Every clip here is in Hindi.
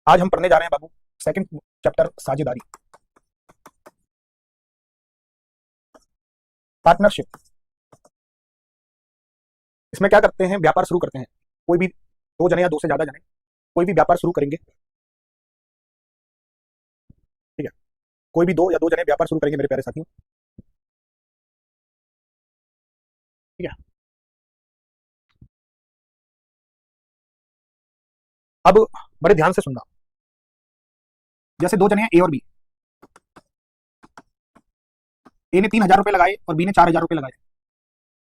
आज हम पढ़ने जा रहे हैं बाबू सेकंड चैप्टर साझेदारी, पार्टनरशिप। इसमें क्या करते हैं, व्यापार शुरू करते हैं। कोई भी दो जने या दो से ज्यादा जने कोई भी व्यापार शुरू करेंगे, ठीक है। कोई भी दो या दो जने व्यापार शुरू करेंगे मेरे प्यारे साथियों, ठीक है। अब बड़े ध्यान से सुनना। जैसे दो जने हैं ए और बी। ए ने 3,000 रुपए लगाए और बी ने 4,000 रुपए लगाए।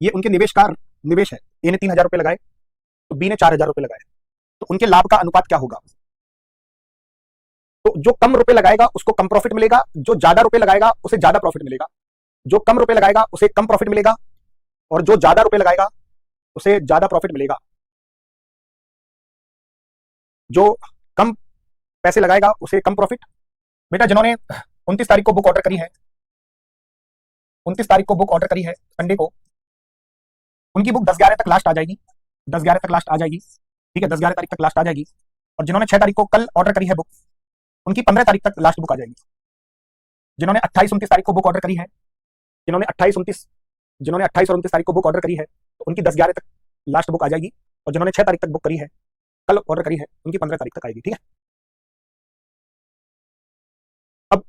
ये उनके निवेश का निवेश है। ए ने 3,000 रुपए लगाए तो बी ने 4,000 रुपए लगाए, तो उनके लाभ का अनुपात क्या होगा? तो जो कम रुपए लगाएगा उसको कम प्रॉफिट मिलेगा, जो ज्यादा रुपए लगाएगा उसे ज्यादा प्रॉफिट मिलेगा। जो कम रुपए लगाएगा उसे कम प्रॉफिट मिलेगा और जो ज्यादा रुपए लगाएगा उसे ज्यादा प्रॉफिट मिलेगा। जो कम पैसे लगाएगा उसे कम प्रॉफिट। बेटा जिन्होंने 29 तारीख को बुक ऑर्डर करी है, 29 तारीख को बुक ऑर्डर करी है संडे को, उनकी बुक 10-11 तक लास्ट आ जाएगी। 10-11 तक लास्ट आ जाएगी, ठीक है। 10-11 तारीख तक लास्ट आ जाएगी। और जिन्होंने 6 तारीख को कल ऑर्डर करी है बुक, उनकी 15 तारीख तक लास्ट बुक आ जाएगी। जिन्होंने 28-29 तारीख को बुक ऑर्डर करी है, जिन्होंने 28 और 29 तारीख को बुक ऑर्डर करी है, तो उनकी 10-11 तक लास्ट बुक आ जाएगी। और जिन्होंने 6 तारीख तक बुक करी है, कल ऑर्डर करी है, उनकी 15 तारीख तक आएगी, ठीक है। अब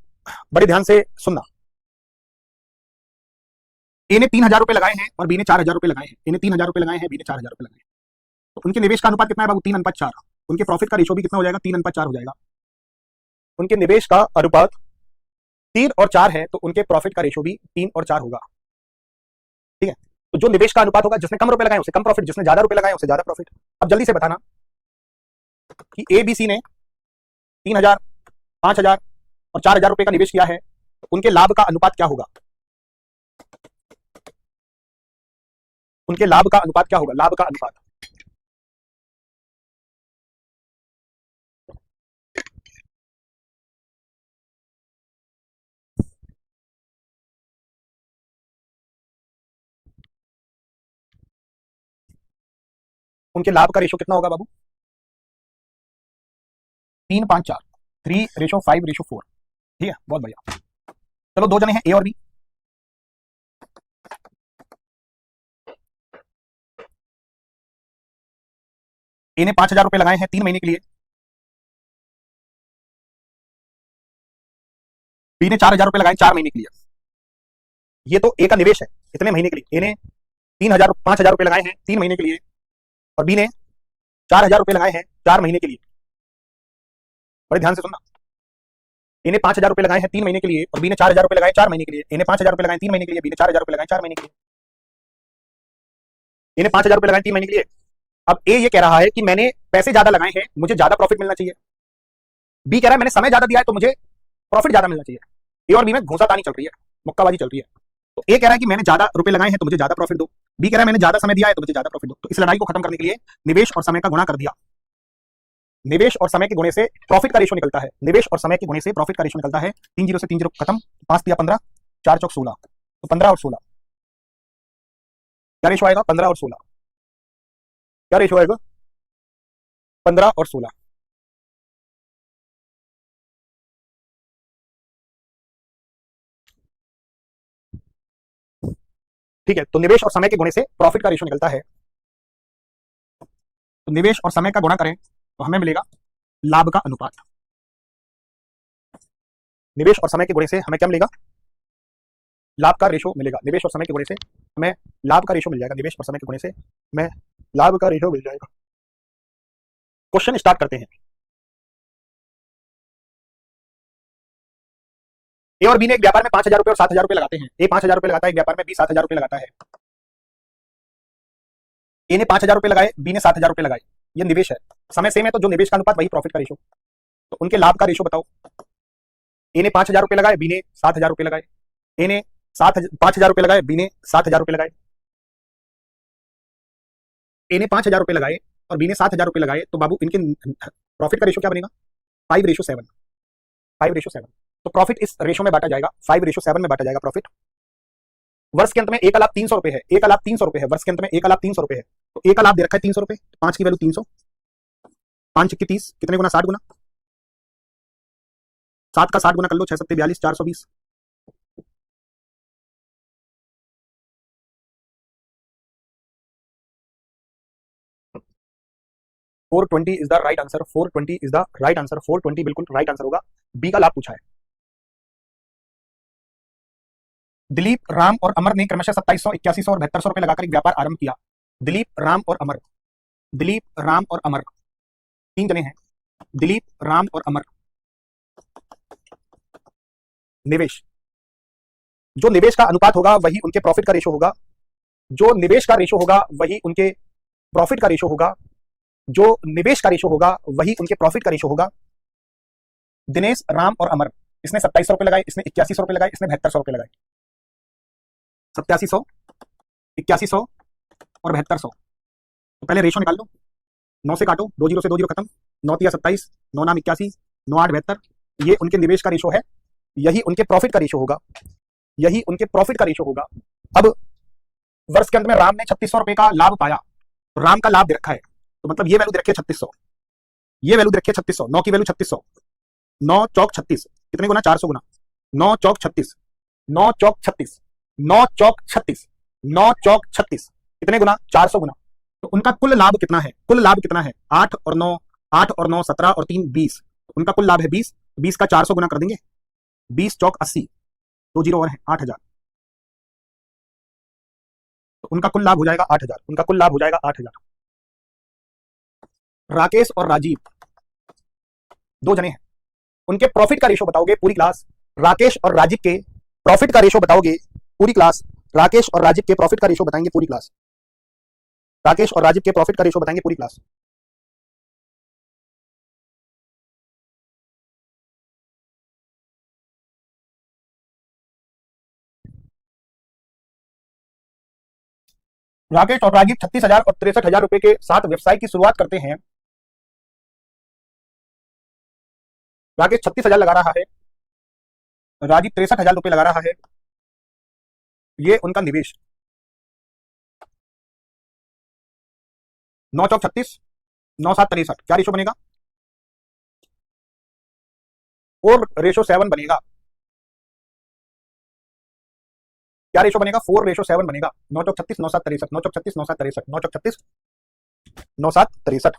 बड़े ध्यान से सुनना। ए ने 3,000 रुपए लगाए हैं और बी ने 4,000 रुपए लगाए हैं। ए ने 3,000 रुपए लगाए हैं, बी ने 4,000 रुपए लगाए हैं। तो उनके निवेश का अनुपात कितना है बाबू? 3:4। उनके प्रॉफिट का रेशो भी कितना हो जाएगा? 3:4 हो जाएगा। उनके निवेश का अनुपात 3 और 4 है, तो उनके प्रॉफिट का रेशो भी 3 और 4 होगा, ठीक है। तो जो निवेश का अनुपात होगा, जिसने कम रुपए लगाए उसे कम प्रॉफिट, जिसने ज्यादा रुपए लगाए उसे ज्यादा प्रॉफिट। अब जल्दी से बताना कि ए बी सी ने 3,000, 5,000 और 4,000 रुपए का निवेश किया है, तो उनके लाभ का अनुपात क्या होगा? उनके लाभ का अनुपात क्या होगा? लाभ का अनुपात, उनके लाभ का रेशो कितना होगा बाबू? 3:5:4, 3:5:4, ठीक है। बहुत बढ़िया। चलो दो जने हैं ए और बी। ए ने 5,000 रुपए लगाए हैं 3 महीने के लिए, बी ने 4,000 रुपए लगाए 4 महीने के लिए। ये तो ए का निवेश है इतने महीने के लिए। ए ने 5,000 रुपए लगाए हैं 3 महीने के लिए और बी ने 4,000 रुपए लगाए हैं 4 महीने के लिए। बड़े ध्यान से सुनना। ए ने 5,000 रुपए लगाए हैं 3 महीने के लिए और बी ने 4,000 रुपए लगाए 4 महीने के लिए। ए ने 5,000 रुपए लगाए 3 महीने के लिए, बी ने 4,000 रुपए लगाए 4 महीने के लिए। ए ने 5,000 रुपए लगाए 3 महीने के लिए। अब ए ये कह रहा है कि मैंने पैसे ज्यादा लगाए हैं, मुझे ज्यादा प्रॉफिट मिलना चाहिए। बी कह रहा है मैंने समय ज्यादा दिया है तो मुझे प्रॉफिट ज्यादा मिलना चाहिए। ए और बी में घूंसातानी चल रही है, मुक्काबाजी चल रही है। तो ए कह रहा है कि मैंने ज्यादा रुपए लगाए हैं तो मुझे ज्यादा प्रॉफिट दो, बी कह रहा है मैंने ज्यादा समय दिया है तो मुझे ज्यादा प्रॉफिट दो। तो इस लड़ाई को खत्म करने के लिए निवेश और समय का गुणा कर दिया। निवेश और समय के गुणे से प्रॉफिट का रेशो निकलता है। निवेश और समय के गुणे से प्रॉफिट का रेशो निकलता है। 3 0 से 3 0 खत्म, 5 दिया 15, 4 चौक 16, तो 15 और 16 क्या रेशो आएगा? 15 और 16 क्या रेशो आएगा? 15 और 16। ठीक है। तो निवेश और समय के गुणे से प्रॉफिट का रेशो निकलता है। तो निवेश और समय का गुणा करें तो हमें मिलेगा लाभ का अनुपात। निवेश और समय के गुणे से हमें क्या मिलेगा? लाभ का रेशो मिलेगा। निवेश और समय के गुणे से हमें लाभ का रेशो मिल जाएगा। निवेश और समय के गुणे से हमें लाभ का रेशो मिल जाएगा। क्वेश्चन स्टार्ट करते हैं। ए और बी ने एक व्यापार में 5,000 रुपए और 7,000 रुपए लगाते हैं। ए 5,000 रुपए लगाता है एक व्यापार में, बी 7,000 रुपए लगाता है। ए ने 5,000 रुपए लगाए, बी ने 7,000 रुपए लगाए। ये निवेश है, समय सेम है तो जो निवेश का अनुपात वही प्रॉफिट का रेशो। तो उनके लाभ का रेशो बताओ। ए ने 5,000 रुपए लगाए, बी ने 7,000 रुपए लगाए। ए ने 5,000 रुपए लगाए, बी ने 7,000 रुपए लगाए। ए ने 5,000 रुपए लगाए और बी ने 7,000 रुपए लगाए, तो बाबू इनके प्रॉफिट का रेशो क्या बनेगा? 5:7। 5:7। तो प्रॉफिट इस रेशो में बांटा जाएगा, 5:7 में बांटा जाएगा प्रॉफिट। वर्ष के अंत में ए का लाभ 300 रुपए है। ए का लाभ 300 रुपए है। वर्ष के अंत में ए का लाभ 300 रुपए है। तो ए का लाभ दे रखा है 300 रुपए। 5 की वैल्यू 300, 5 की 30, कितने गुना? 60 गुना। 7 का 60 गुना कर लो, 6 सत्ते 42, 420। Four 20 is the right answer, 420 is the right answer, 420 बिल्कुल राइट आंसर होगा। बी का लाभ पूछा है। दिलीप, राम और अमर ने क्रमशः 2700, 8100 और 7200 रुपए लगाकर एक व्यापार आरंभ किया। दिलीप, राम और अमर, दिलीप, राम और अमर, 3 जने हैं। दिलीप, राम और अमर। निवेश, जो निवेश का अनुपात होगा वही उनके प्रॉफिट का रेशो होगा। जो निवेश का रेशो होगा वही उनके प्रॉफिट का रेशो होगा। जो निवेश का रेशो होगा वही उनके प्रॉफिट का रेशो होगा। दिनेश, राम और अमर, इसने 2700 रुपए लगाए, इसने 8100 रुपए लगाए, इसने 7200 रुपए लगाए। 8700, 8100 और 7200। तो पहले रेशो निकाल लो, 9 से काटो, 2 जीरो से 2 जीरो खत्म, 9 तिया 27, 9 नाम 81, 9 8 72। ये उनके निवेश का रेशो है, यही उनके प्रॉफिट का रेशो होगा, यही उनके प्रॉफिट का रेशो होगा। अब वर्ष के अंत में राम ने 3600 रुपए का लाभ पाया, तो राम का लाभ दे रखा है, तो मतलब ये वैल्यू दे रखी है 3600, ये वैल्यू दे रखी है 3600, 9 की वैल्यू 3600, 9 चौक 36, कितने गुना? 400 गुना, 9 चौक 36, 9 चौक 36, 9 चौक 36, 9 चौक 36, कितने गुना? 400 गुना। तो उनका कुल लाभ कितना है? कुल लाभ कितना है? 8 और 9, 8 और 9 17 और 3 20, उनका कुल लाभ है 20, 20 का 400 गुना कर देंगे, 20 चौक 80, 2 जीरो और है 8000, तो उनका कुल लाभ हो जाएगा 8000, उनका कुल लाभ हो जाएगा 8000। राकेश और राजीव 2 जने हैं, उनके प्रॉफिट का रेशो बताओगे पूरी क्लास। राकेश और राजीव के प्रॉफिट का रेशो बताओगे पूरी क्लास। राकेश और राजीव के प्रॉफिट का रेशो बताएंगे पूरी क्लास। राकेश और राजीव के प्रॉफिट का रेशो बताएंगे पूरी क्लास। राकेश और राजीव 36,000 और 63,000 रुपए के साथ व्यवसाय की शुरुआत करते हैं। राकेश 36,000 लगा रहा है, राजीव 63,000 रुपए लगा रहा है, ये उनका निवेश। 9 चौक 36, 9 7 63, क्या रेशो बनेगा? 4:7 बनेगा। क्या रेशो बनेगा? 4:7 बनेगा। 9 चौक 36, 9 7 63, 9 चौक 36, 9 7 63, 9 चौक 36, 9 7 63,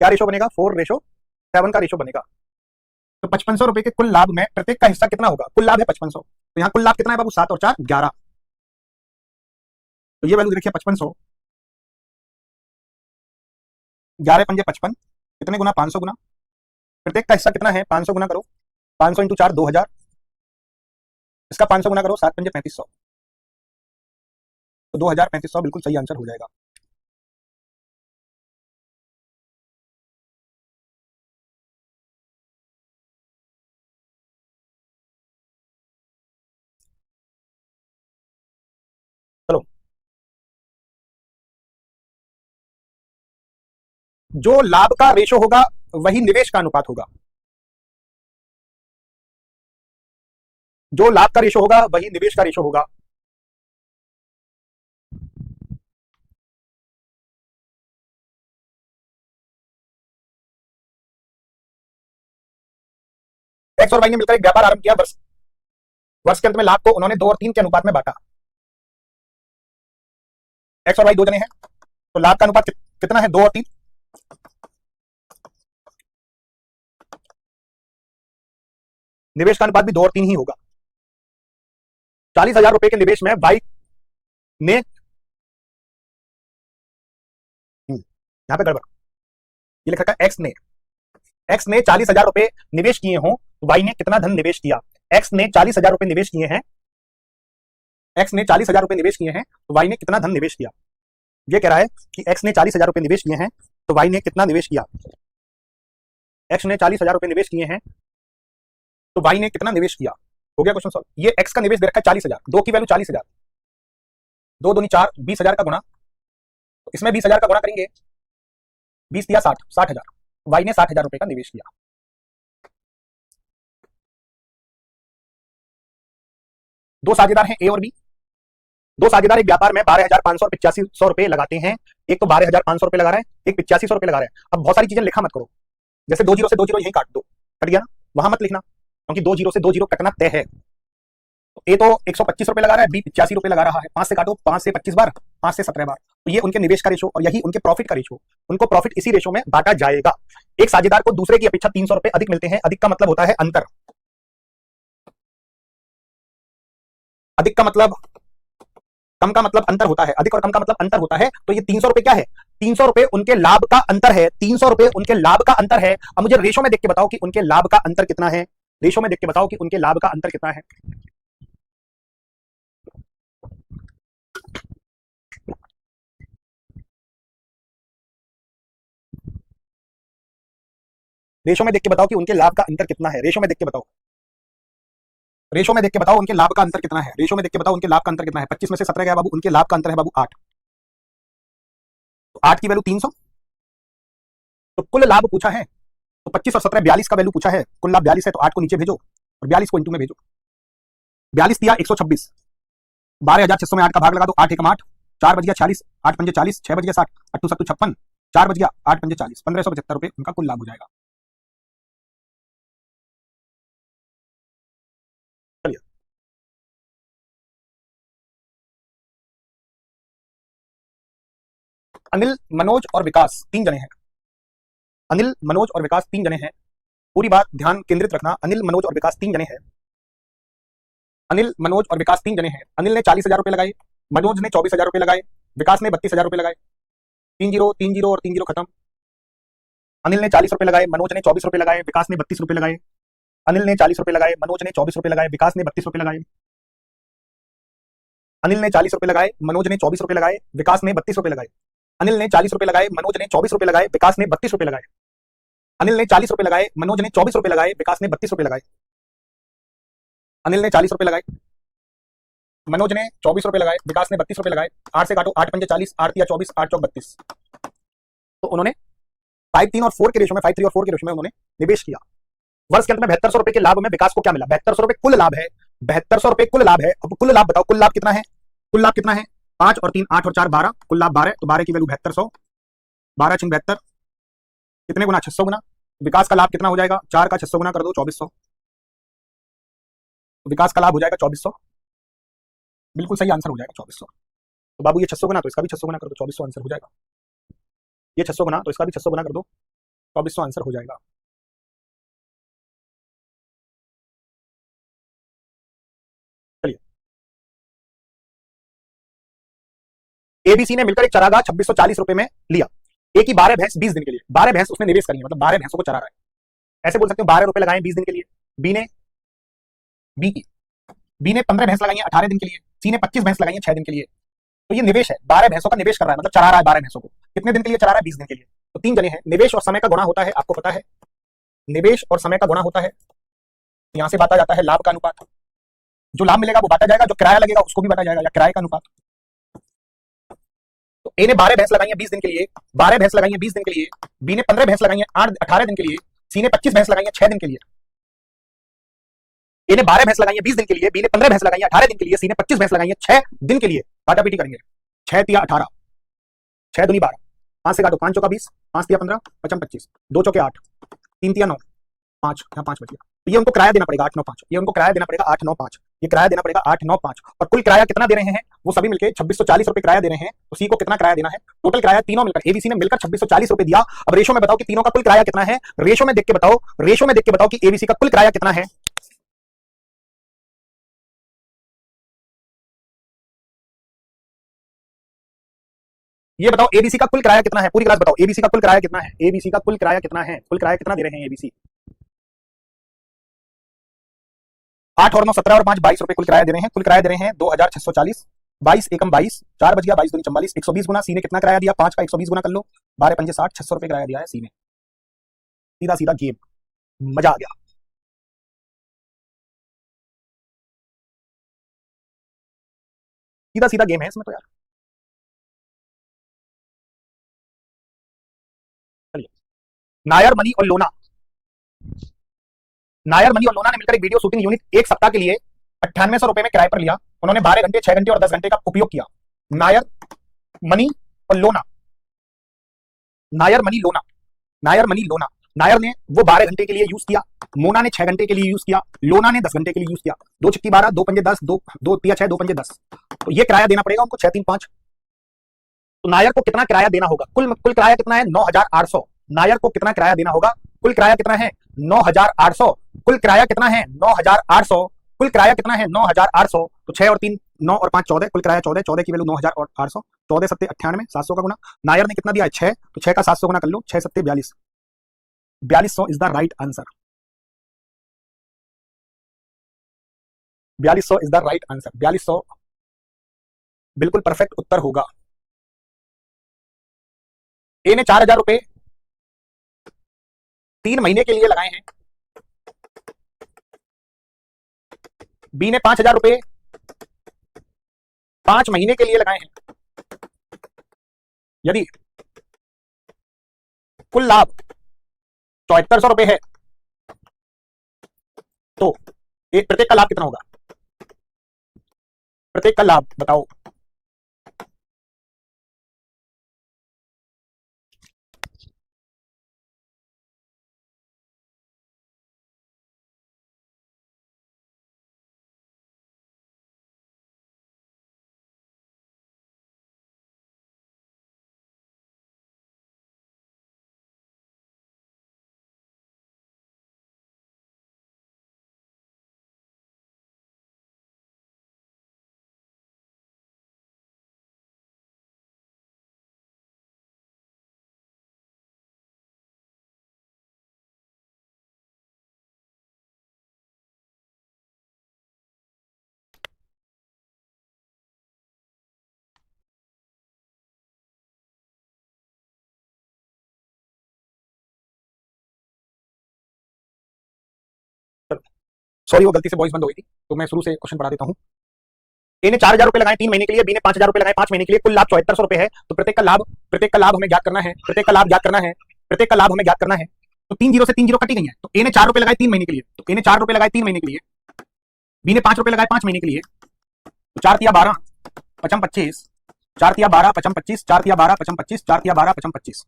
क्या रेशो बनेगा? 4:7 का रेशो बनेगा। तो 5500 रुपए के कुल लाभ में प्रत्येक का हिस्सा कितना होगा? कुल लाभ है 5500, तो यहाँ कुल लाभ कितना है बाबू? 7 और 4 11, तो ये वैल्यू देखिए 5500, 11 पंजे 55, कितने गुना? 500 गुना। प्रत्येक का हिस्सा कितना है? 500 गुना करो, 500 इंटू 4 2000, इसका 500 गुना करो, 7 पंजे 3500, तो 2350 बिल्कुल सही आंसर हो जाएगा। चलो, जो लाभ का रेशो होगा वही निवेश का अनुपात होगा। जो लाभ का रेशो होगा वही निवेश का रेशो होगा। एक्स और वाई ने मिलकर एक व्यापार आरंभ किया। वर्ष के अंत में लाभ को उन्होंने 2 और 3 के अनुपात में बांटा। एक्स और वाई 2 जने हैं, तो लाभ का अनुपात कितना है? 2 और 3। निवेश का अनुपात भी 2 और 3 ही होगा। 40,000 रुपए के निवेश में वाई ने, यहां पे गड़बड़, ये लिखा था एक्स ने 40,000 रुपए निवेश किए हों, वाई ने कितना धन निवेश किया? एक्स ने 40,000 रुपए निवेश किए हैं, एक्स ने 40,000 रुपए निवेश किए हैं, तो वाई ने कितना धन निवेश किया? ये कह रहा है कि एक्स ने 40,000 रुपए निवेश किए हैं, तो वाई ने कितना निवेश किया? एक्स ने 40,000 रुपए निवेश किए हैं, तो वाई ने कितना निवेश किया? हो गया क्वेश्चन सॉल्व। ये एक्स का निवेश दे रखा है 40,000, 2 की वैल्यू 40,000, 2 दूनी 4, 20,000 का गुना, तो इसमें 20,000 का गुना करेंगे, 20 दिया 60, 60,000, वाई ने 60,000 रुपए का निवेश किया। दो साझेदार हैं ए और बी। दो साझेदार एक व्यापार में 12,500 और 8500 रुपए लगाते हैं। एक तो 12,500 रुपए लगा रहा है, एक 8500 रुपए लगा रहा है। अब बहुत सारी चीजें लिखा मत करो, जैसे 2 जीरो से 2 जीरो यहीं काट दो, कट गया ना, वहां मत लिखना, क्योंकि 2 जीरो से 2 जीरो कटना तय है। तो ए तो 125 रुपए लगा रहा है, बी 85 रुपए लगा रहा है, 5 से काटो, 5 से 25 बार, 5 से 17 बार। तो ये उनके निवेश का रेशो और यही उनके प्रॉफिट का रेशो, उनको प्रॉफिट इसी रेशो में बांटा जाएगा। एक साझेदार को दूसरे की अपेक्षा 300 रुपए अधिक मिलते हैं, अधिक का मतलब होता है अंतर, अधिक का मतलब कम का मतलब अंतर होता है, अधिक और कम का मतलब अंतर होता है। तो ये 300 रुपए क्या है, 300 रुपए उनके लाभ का अंतर है, 300 रुपए उनके लाभ का अंतर है। अब मुझे रेशो में देख के बताओ कि उनके लाभ का अंतर कितना है, रेशो में देख के बताओ कि उनके लाभ का अंतर कितना है। रेशो में देख के बताओ कि उनके लाभ का अंतर कितना है, रेशो में देख के बताओ, रेशो में देख के बताओ उनके लाभ का अंतर कितना है, रेशो में देख के बताओ उनके लाभ का अंतर कितना है। 25 में से 17 गया बाबू, उनके लाभ का अंतर है बाबू 8, तो 8 की वैल्यू 300, तो कुल लाभ पूछा है, तो 25 और 17 42 का वैल्यू पूछा है, कुल लाभ 42 है, तो 8 को नीचे भेजो और 42 को इंटू में भेजो। 42 दिया 126, 12,600 में 8 का भाग लगा दो, 8 एकम 8, 4 बज गया 46, 8 पंजे 40, 6 बज गया 60, 8 7 56, 4 बज गया 8 पंजे 40, 1575 रुपए उनका कुल लाभ हो जाएगा। चलिए, अनिल, मनोज और विकास 3 जने हैं, अनिल, मनोज और विकास 3 जने हैं, पूरी बात ध्यान केंद्रित रखना। अनिल, मनोज और विकास 3 जने हैं, अनिल, मनोज और विकास 3 जने हैं। अनिल ने 40,000 रुपए लगाए, मनोज ने 24,000 रुपए लगाए, विकास ने 32,000 रुपए लगाए। 3 जीरो, 3 जीरो और 3 जीरो खत्म। अनिल ने 40 रुपए लगाए, मनोज ने 24 रुपए लगाए, विकास ने 32 रुपए लगाए। अनिल ने 40 रुपए लगाए, मनोज ने 24 रुपए लगाए, विकास ने 32 रुपए लगाए। अनिल ने 40 रुपए लगाए, मनोज ने 24 रुपए लगाए, विकास ने 32 रुपए लगाए। अनिल ने 40 रुपए लगाए, मनोज ने 24 रुपए लगाए, विकास ने 32 रुपए लगाए। अनिल ने 40 रुपए लगाए, मनोज ने 24 रुपए लगाए, विकास ने 32 रुपए लगाए। अनिल ने 40 रुपए लगाए, मनोज ने 24 रुपए लगाए, विकास ने 32 रुपए लगाए। 8 से काटो, 8 पंजे 40, 8 या 24, 8 चौक 32। तो उन्होंने 5 3 और 4 के रेशो में, 5 3 और 4 के रेशो में उन्होंने निवेश किया। वर्ष के अंत में 7200 रुपए के लाभ में विकास को क्या मिला, 7200 रुपए कुल लाभ है, 7200 रुपए कुल लाभ है। अब कुल लाभ बताओ, कुल लाभ कितना है, कुल लाभ कितना है, 5 और 3 8 और 4 12, कुल लाभ 12, तो 12 की वैल्यू 7200, 12 छिन 72, कितने गुना, 600 गुना। विकास का लाभ कितना हो जाएगा, 4 का 600 गुना कर दो, 2400, विकास का लाभ हो जाएगा 2400, बिल्कुल सही आंसर हो जाएगा 2400। तो बाबू ये 600 गुना, तो इसका भी 600 गुना कर दो, 2400 आंसर हो जाएगा। ये 600 गुना, तो इसका भी 600 गुना कर दो, 2400 आंसर हो जाएगा। चलिए, एबीसी ने मिलकर एक चरागाह 2640 रुपए में लिया। ए की 12 भैंस 20 दिन के लिए, 12 भैंस उसने निवेश करी है, मतलब 12 भैंसों को चरा रहा है। ऐसे बोल सकते हो 12 रुपए लगाए 20 दिन के लिए। बी ने बी ने 15 भैंस लगाई है 18 दिन के लिए, सी ने 25 भैंस लगाई है 6 दिन के लिए। तो ये निवेश है, 12 भैंसों का निवेश कर रहा है, मतलब चरा रहा है 12 भैंसों को। कितने दिन के लिए चरा रहा है, 20 दिन के लिए। तो 3 जने हैं, निवेश और समय का गुणा होता है, आपको पता है, निवेश और समय का गुणा होता है। यहां से बांटा जाता है लाभ का अनुपात, जो लाभ मिलेगा वो बांटा जाएगा, जो किराया लगेगा उसको भी बांटा जाएगा, या किराए का अनुपात। तो ए ने 12 भैंस लगाई है 20 दिन के लिए, 12 भैंस लगाई है 20 दिन के लिए, बी ने 15 भैंस लगाई है 18 दिन के लिए, सी ने 25 भैंस लगाई है 6 दिन के लिए। ए ने 12 भैंस लगाई है 20 दिन के लिए, बी ने 15 भैंस लगाई है 18 दिन के लिए, सी ने 25 भैंस लगाई है 6 दिन के लिए। काटा पीटी करेंगे, 6 तिया 18, 6 दूनी 12, 5 से काटो, 5 चौका 20, 5 तिया 15, 55 25, 2 चौके 8, 3 तिया 9, 5, यहाँ 5 बच गया। तो ये उनको किराया देना पड़ेगा 895, ये उनको किराया देना पड़ेगा 895, ये किराया देना पड़ेगा 895। और कुल किराया कितना दे रहे हैं, वो सभी मिलकर 2640 रुपए किराया दे रहे हैं। तो सी को कितना किराया देना है, टोटल किराया तीनों मिलकर, एबीसी ने मिलकर 2640 रुपए दिया। अब रेशो में बताओ कि तीनों का कुल किराया कितना है, रेशो में देख के बताओ, रेशो में देख के बताओ कि एबीसी का कुल किराया कितना है। ये बताओ एबीसी का कुल किराया कितना है, पूरी क्लास बताओ एबीसी का कुल किराया कितना है, एबीसी का कुल किराया कितना है, कुल किराया कितना दे रहे हैं एबीसी। 8 और 9 17 और 5 22 रुपए कुल किराया दे रहे हैं, कुल किराया दे रहे हैं 2640, 22 एकम 22, 4 बज गया, 22 दूनी 44, 120 गुना। सी ने कितना किराया दिया, 5 का 120 गुना कर लो, 12 पंजे 60, 600 रुपए किराया दिया है सी ने। सीधा सीधा गेम, मजा आ गया। सीधा सीधा गेम है इसमें तो यार। चलिए, नायर मनी और लोना, नायर मनी और लोना ने मिलकर एक वीडियो शूटिंग यूनिट 1 सप्ताह के लिए 9800 रुपए में किराए पर लिया। उन्होंने 12 घंटे, 6 घंटे और 10 घंटे का उपयोग किया। नायर मनी और लोना, नायर मनी लोना, नायर मनी लोना, नायर ने वो 12 घंटे के लिए यूज किया, मोना ने 6 घंटे के लिए यूज किया, लोना ने 10 घंटे के लिए यूज किया। 2 छक्की 12, 2 पंजे 10, 2 तिया 6, 2 पंजे 10। तो ये किराया देना पड़ेगा उनको 6 3 5। तो नायर को कितना किराया देना होगा? कुल किराया कितना है? 9800। नायर को कितना किराया देना होगा? कुल किराया कितना है? 9800। कुल किराया कितना है? 9800। कुल किराया कितना है? 9800। तो 6 और 3 9 और 5 14, कुल किराया 14, 14 की वैल्यू 9800। 14 7 98, 700 का गुना। नायर ने कितना दिया है? 6, तो 6 का 700 गुना कर लो, 6 7 42, 4200 is the right answer. 4200 is the right answer. 4200 बिल्कुल परफेक्ट उत्तर होगा। ए ने 4000 रुपए 3 महीने के लिए लगाए हैं, बी ने 5000 रुपए 5 महीने के लिए लगाए हैं। यदि कुल लाभ 7400 रुपए है तो प्रत्येक का लाभ कितना होगा? प्रत्येक का लाभ बताओ। सॉरी, वो गलती से वॉइस बंद हो गई थी, तो मैं शुरू से क्वेश्चन पढ़ा देता हूं। ए ने 4000 रुपए लगाए 3 महीने के लिए, बी ने 5000 रुपए लगाए 5 महीने के लिए, कुल लाभ 7400 रुपए है। तो प्रत्येक का लाभ हमें ज्ञात करना है। प्रत्येक का लाभ ज्ञात करना है। प्रत्येक का लाभ हमें ज्ञात करना है। तो 3 जीरो से 3 जीरो कटी गई है। तो ए ने 4 रुपए लगाए 3 महीने के लिए, तो ए ने 4 रुपए लगाए 3 महीने के लिए, बी ने 5 रुपए लगाए 5 महीने के लिए। तो 4 तिया 12 पचम 25, 4 तिया 12 पचम 25, 4 तिया 12 पचम 25, 4 तिया 12 पचम 25।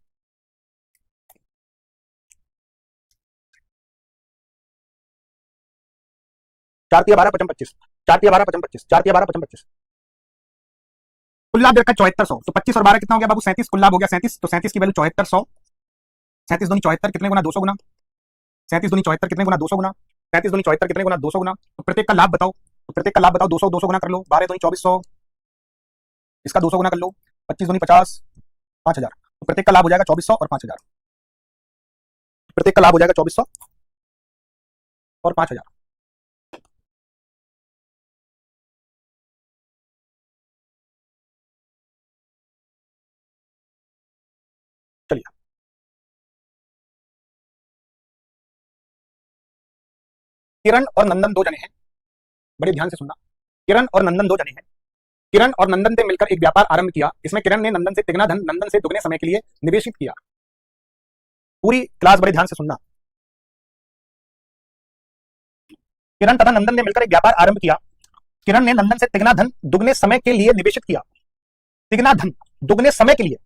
4 तिया 12 पचम 25, 4 तिया 12 पचम 25, 4 तिया 12 पचम 25। कुल लाभ देखा 7400, तो 25 और 12 कितना हो गया बाबू? 37। कुल लाभ हो गया 37, तो 37 की वैल्यू 7400। 37 दूनी 74 कितने गुना? 200 गुना। 37 दूनी 74 कितने गुना? 200 गुना। 37 दूनी 74 कितने गुना? 200 गुना। तो प्रत्येक का लाभ बताओ। तो प्रत्येक का लाभ बताओ। 200 200 गुना कर लो, 12 दूनी 2400, इसका 200 गुना कर लो, 25 दूनी 50, 5000। तो प्रत्येक का लाभ हो जाएगा 2400 और 5000। प्रत्येक का लाभ हो जाएगा 2400 और 5000। चलिए, किरण और नंदन 2 जने हैं, बड़े ध्यान से सुनना। किरण और नंदन 2 जने हैं। किरण और नंदन ने मिलकर एक व्यापार आरंभ किया। इसमें किरण ने नंदन से तिगना धन नंदन से दुगने समय के लिए निवेशित किया। पूरी क्लास बड़े ध्यान से सुनना। किरण तथा नंदन ने मिलकर एक व्यापार आरंभ किया। किरण ने नंदन से तिगना धन दुगने समय के लिए निवेशित किया। तिगना धन दुगने समय के लिए,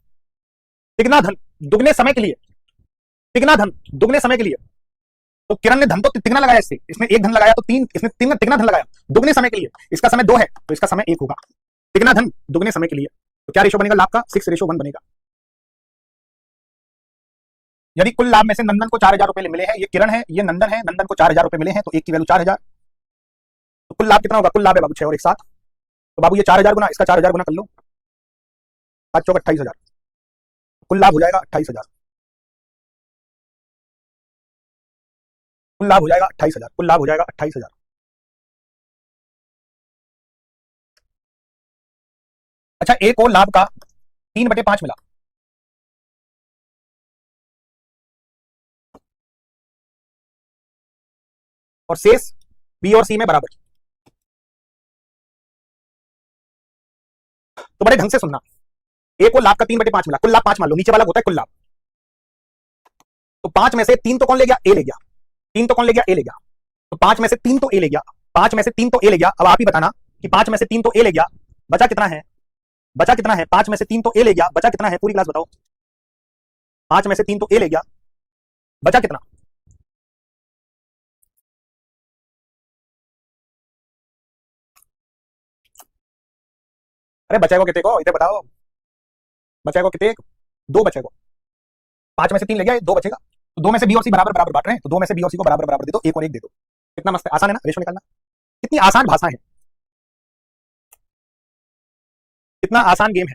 तिगना धन दुगने समय के लिए, तिगना धन दुगने समय के लिए। तो किरण ने धन तो तिगना लगाया, इसने एक धन लगाया तो 3, इसने तिगना धन लगाया दुगने समय के लिए। इसका समय 2 है तो इसका समय 1 होगा। तिगना धन दुगने समय के लिए, तो क्या रेशो बनेगा लाभ का? 6:1 बनेगा। यदि कुल लाभ में से नंदन को 4000 रुपए मिले हैं, ये किरण है, ये नंदन है, नंदन को 4000 रुपए मिले हैं, तो एक की वैल्यू 4000। तो कुल लाभ कितना होगा? कुल लाभ है बाबू 6 और 1 7। तो बाबू ये 4000 गुना इसका 4000 गुना कर लो, 5 चौक 28000। कुल लाभ हो जाएगा 28000। कुल लाभ हो जाएगा 28000। कुल लाभ हो जाएगा 28000। अच्छा, एक और लाभ का 3/5 मिला, और शेष बी और सी में बराबर। तो बड़े ढंग से सुनना। ए को लाभ का 3/5 मिला, कुल लाभ 5 मान लो, नीचे वाला होता है कुल लाभ। तो 5 में से 3 तो कौन ले गया? ए ले गया। 3 तो कौन ले गया? ए ले गया। तो 5 में से 3 तो ए ले गया। 5 में से 3 तो ए ले गया। अब आप ही बताना कि 5 में से 3 तो ए ले गया, बचा कितना है? बचा कितना है? 5 में से 3 तो ए ले गया, बचा कितना है? पूरी क्लास बताओ। 5 में से 3 तो ए ले गया, बचा कितना? अरे बचेगा कितने को, इधर बताओ, बचेगा कितने? दो बचेगा, पांच में से तीन ले गया, दो बचेगा, तो दो में से बी और सी बराबर बराबर बांट रहे हैं, तो दो में से बी और सी को बराबर बराबर दे दो, एक और एक दे दो। कितना मस्त है, आसान है ना रेशो निकालना? कितनी आसान भाषा है, कितना आसान गेम है।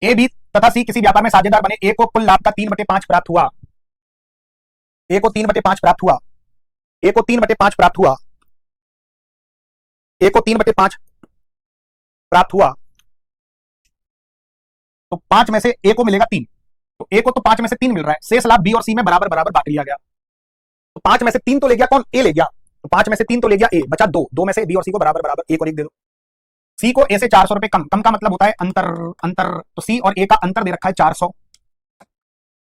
ए बी तथा सी किसी व्यापार में साझेदार बने, ए को कुल लाभ का 3/5 प्राप्त हुआ, ए को 3/5 प्राप्त हुआ, ए को 3/5 प्राप्त हुआ, ए को 3/5 प्राप्त हुआ, तो 5 में से ए को मिलेगा 3, तो ए को तो 5 में से 3 मिल रहा है, शेष लाभ बी और सी में बराबर बराबर बांट लिया गया। तो 5 में से 3 तो ले गया कौन? ए ले गया, तो 5 में से 3 तो ले गया ए, बचा 2, 2 में से बी और सी को बराबर बराबर एक और एक दे दो। सी को ए से 400 रुपए कम, कम का मतलब होता है अंतर, अंतर, तो सी और ए का अंतर दे रखा है 400,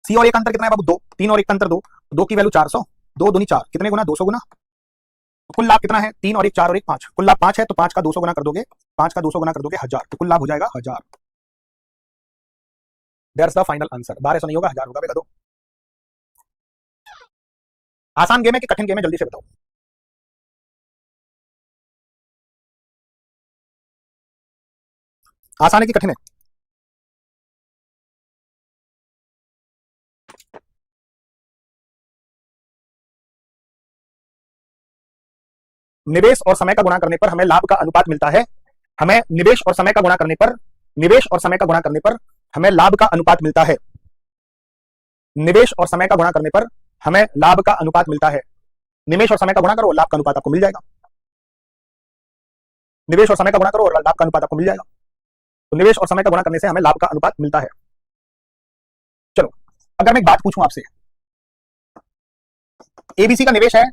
सी और ए का अंतर कितना है बाबू? 2, 3 और 1 का अंतर 2, 2 की वैल्यू 400, 2 दूनी 4, कितने गुना? 200 गुना। तो कुल लाभ कितना है? 3 और 1 4 और 1 5, कुल लाभ 5 है, तो 5 का 200 गुना कर दोगे, 5 का 200 गुना कर दोगे 1000, तो कुल लाभ हो जाएगा 1000। That's the final answer. 1200 नहीं होगा, 1000 होगा। बता दो, आसान गेम है कि कठिन गेम है, जल्दी से बताओ। आसान है कि कठिन है? निवेश और समय का गुणा करने पर हमें लाभ का अनुपात मिलता है। हमें निवेश और समय का गुणा करने पर, निवेश और समय का गुणा करने पर हमें लाभ का अनुपात मिलता है। निवेश और समय का गुणा करने पर हमें लाभ का अनुपात मिलता है। निवेश और समय का गुणा करो, लाभ का अनुपात आपको मिल जाएगा। निवेश और समय का गुणा करो और लाभ का अनुपात आपको मिल जाएगा। तो निवेश और समय का गुणा करने से हमें लाभ का अनुपात मिलता है। चलो, अगर मैं एक बात पूछूं आपसे, एबीसी का निवेश है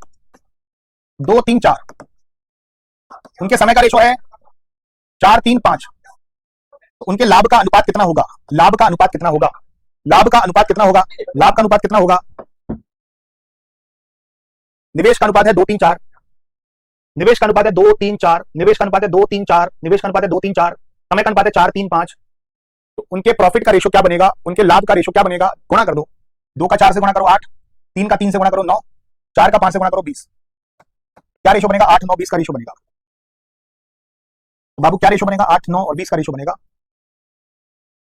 2 3 4, उनके समय का रेशो है 4 3 5, तो उनके लाभ का अनुपात कितना होगा? लाभ का अनुपात कितना होगा? लाभ का अनुपात कितना होगा? लाभ का अनुपात कितना होगा? निवेश का अनुपात है 2 3 4, निवेश का अनुपात है 2 3 4, निवेश का अनुपात है 2 3 4, निवेश का अनुपात है 2 3 4, समय का अनुपात है 4 3 5, तो उनके प्रॉफिट का रेशो क्या बनेगा? उनके लाभ का रेशो क्या बनेगा? गुणा कर दो, 2 का 4 से गुणा करो 8, 3 का 3 से गुणा करो 9, 4 का 5 से गुणा करो 20, क्या रेशो बनेगा? 8 9 20 का रेशो बनेगा। बाबू क्या रेशो बनेगा? 8 9 और 20 का रेशो बनेगा।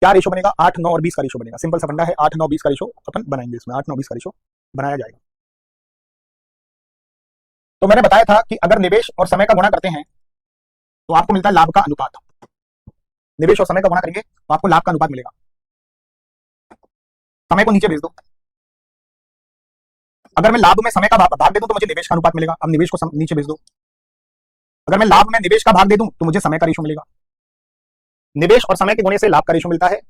क्या रेशो बनेगा? 8 9 और 20 का रेशो बनेगा। सिंपल सा फंडा है, 8 9 20 का रेशो अपन बनाएंगे, इसमें 8 9 20 का रेशो बनाया जाएगा। तो मैंने बताया था कि अगर निवेश और समय का गुणा करते हैं तो आपको मिलता है लाभ का अनुपात। निवेश और समय का गुणा करेंगे तो आपको लाभ का अनुपात मिलेगा। समय को नीचे भेज दो, अगर मैं लाभ में समय का भाग दे दूं तो मुझे निवेश का अनुपात मिलेगा। अब निवेश को नीचे भेज दो, अगर मैं लाभ में निवेश का भाग दे दूं तो मुझे समय का रेशो मिलेगा। निवेश और समय के गुणे से लाभ का रेशो मिलता है।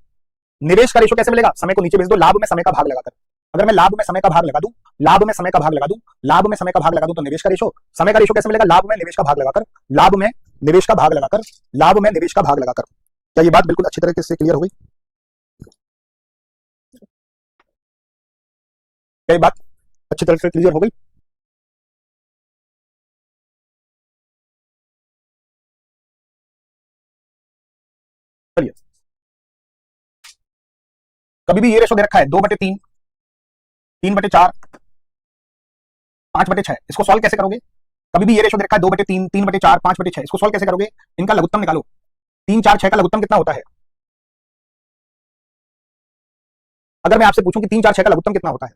निवेश का रेशो कैसे मिलेगा? समय को नीचे भेज दो, लाभ में समय का भाग लगाकर। अगर मैं लाभ में समय का भाग लगा दूं, लाभ में समय का भाग लगा दूं, लाभ में समय का भाग लगा दूं तो निवेश का रेशो, समय का रेशो कैसे मिलेगा? लाभ में निवेश का भाग लगाकर, लाभ में निवेश का भाग लगाकर, लाभ में निवेश का भाग लगाकर। क्या ये बात बिल्कुल अच्छी तरीके से क्लियर हो गई? क्या ये बात अच्छी तरह से क्लियर हो गई? चलिए, कभी भी ये रेशो दे रखा है 2/3, 3/4, 5/6, इसको सॉल्व कैसे करोगे? कभी भी ये रेशो दे रखा है 2/3, 3/4, 5/6, इसको सॉल्व कैसे करोगे? इनका लघुत्तम निकालो। 3 4 6 का लघुत्तम कितना होता है? अगर मैं आपसे पूछूं कि 3 4 6 का लघुत्तम कितना होता है?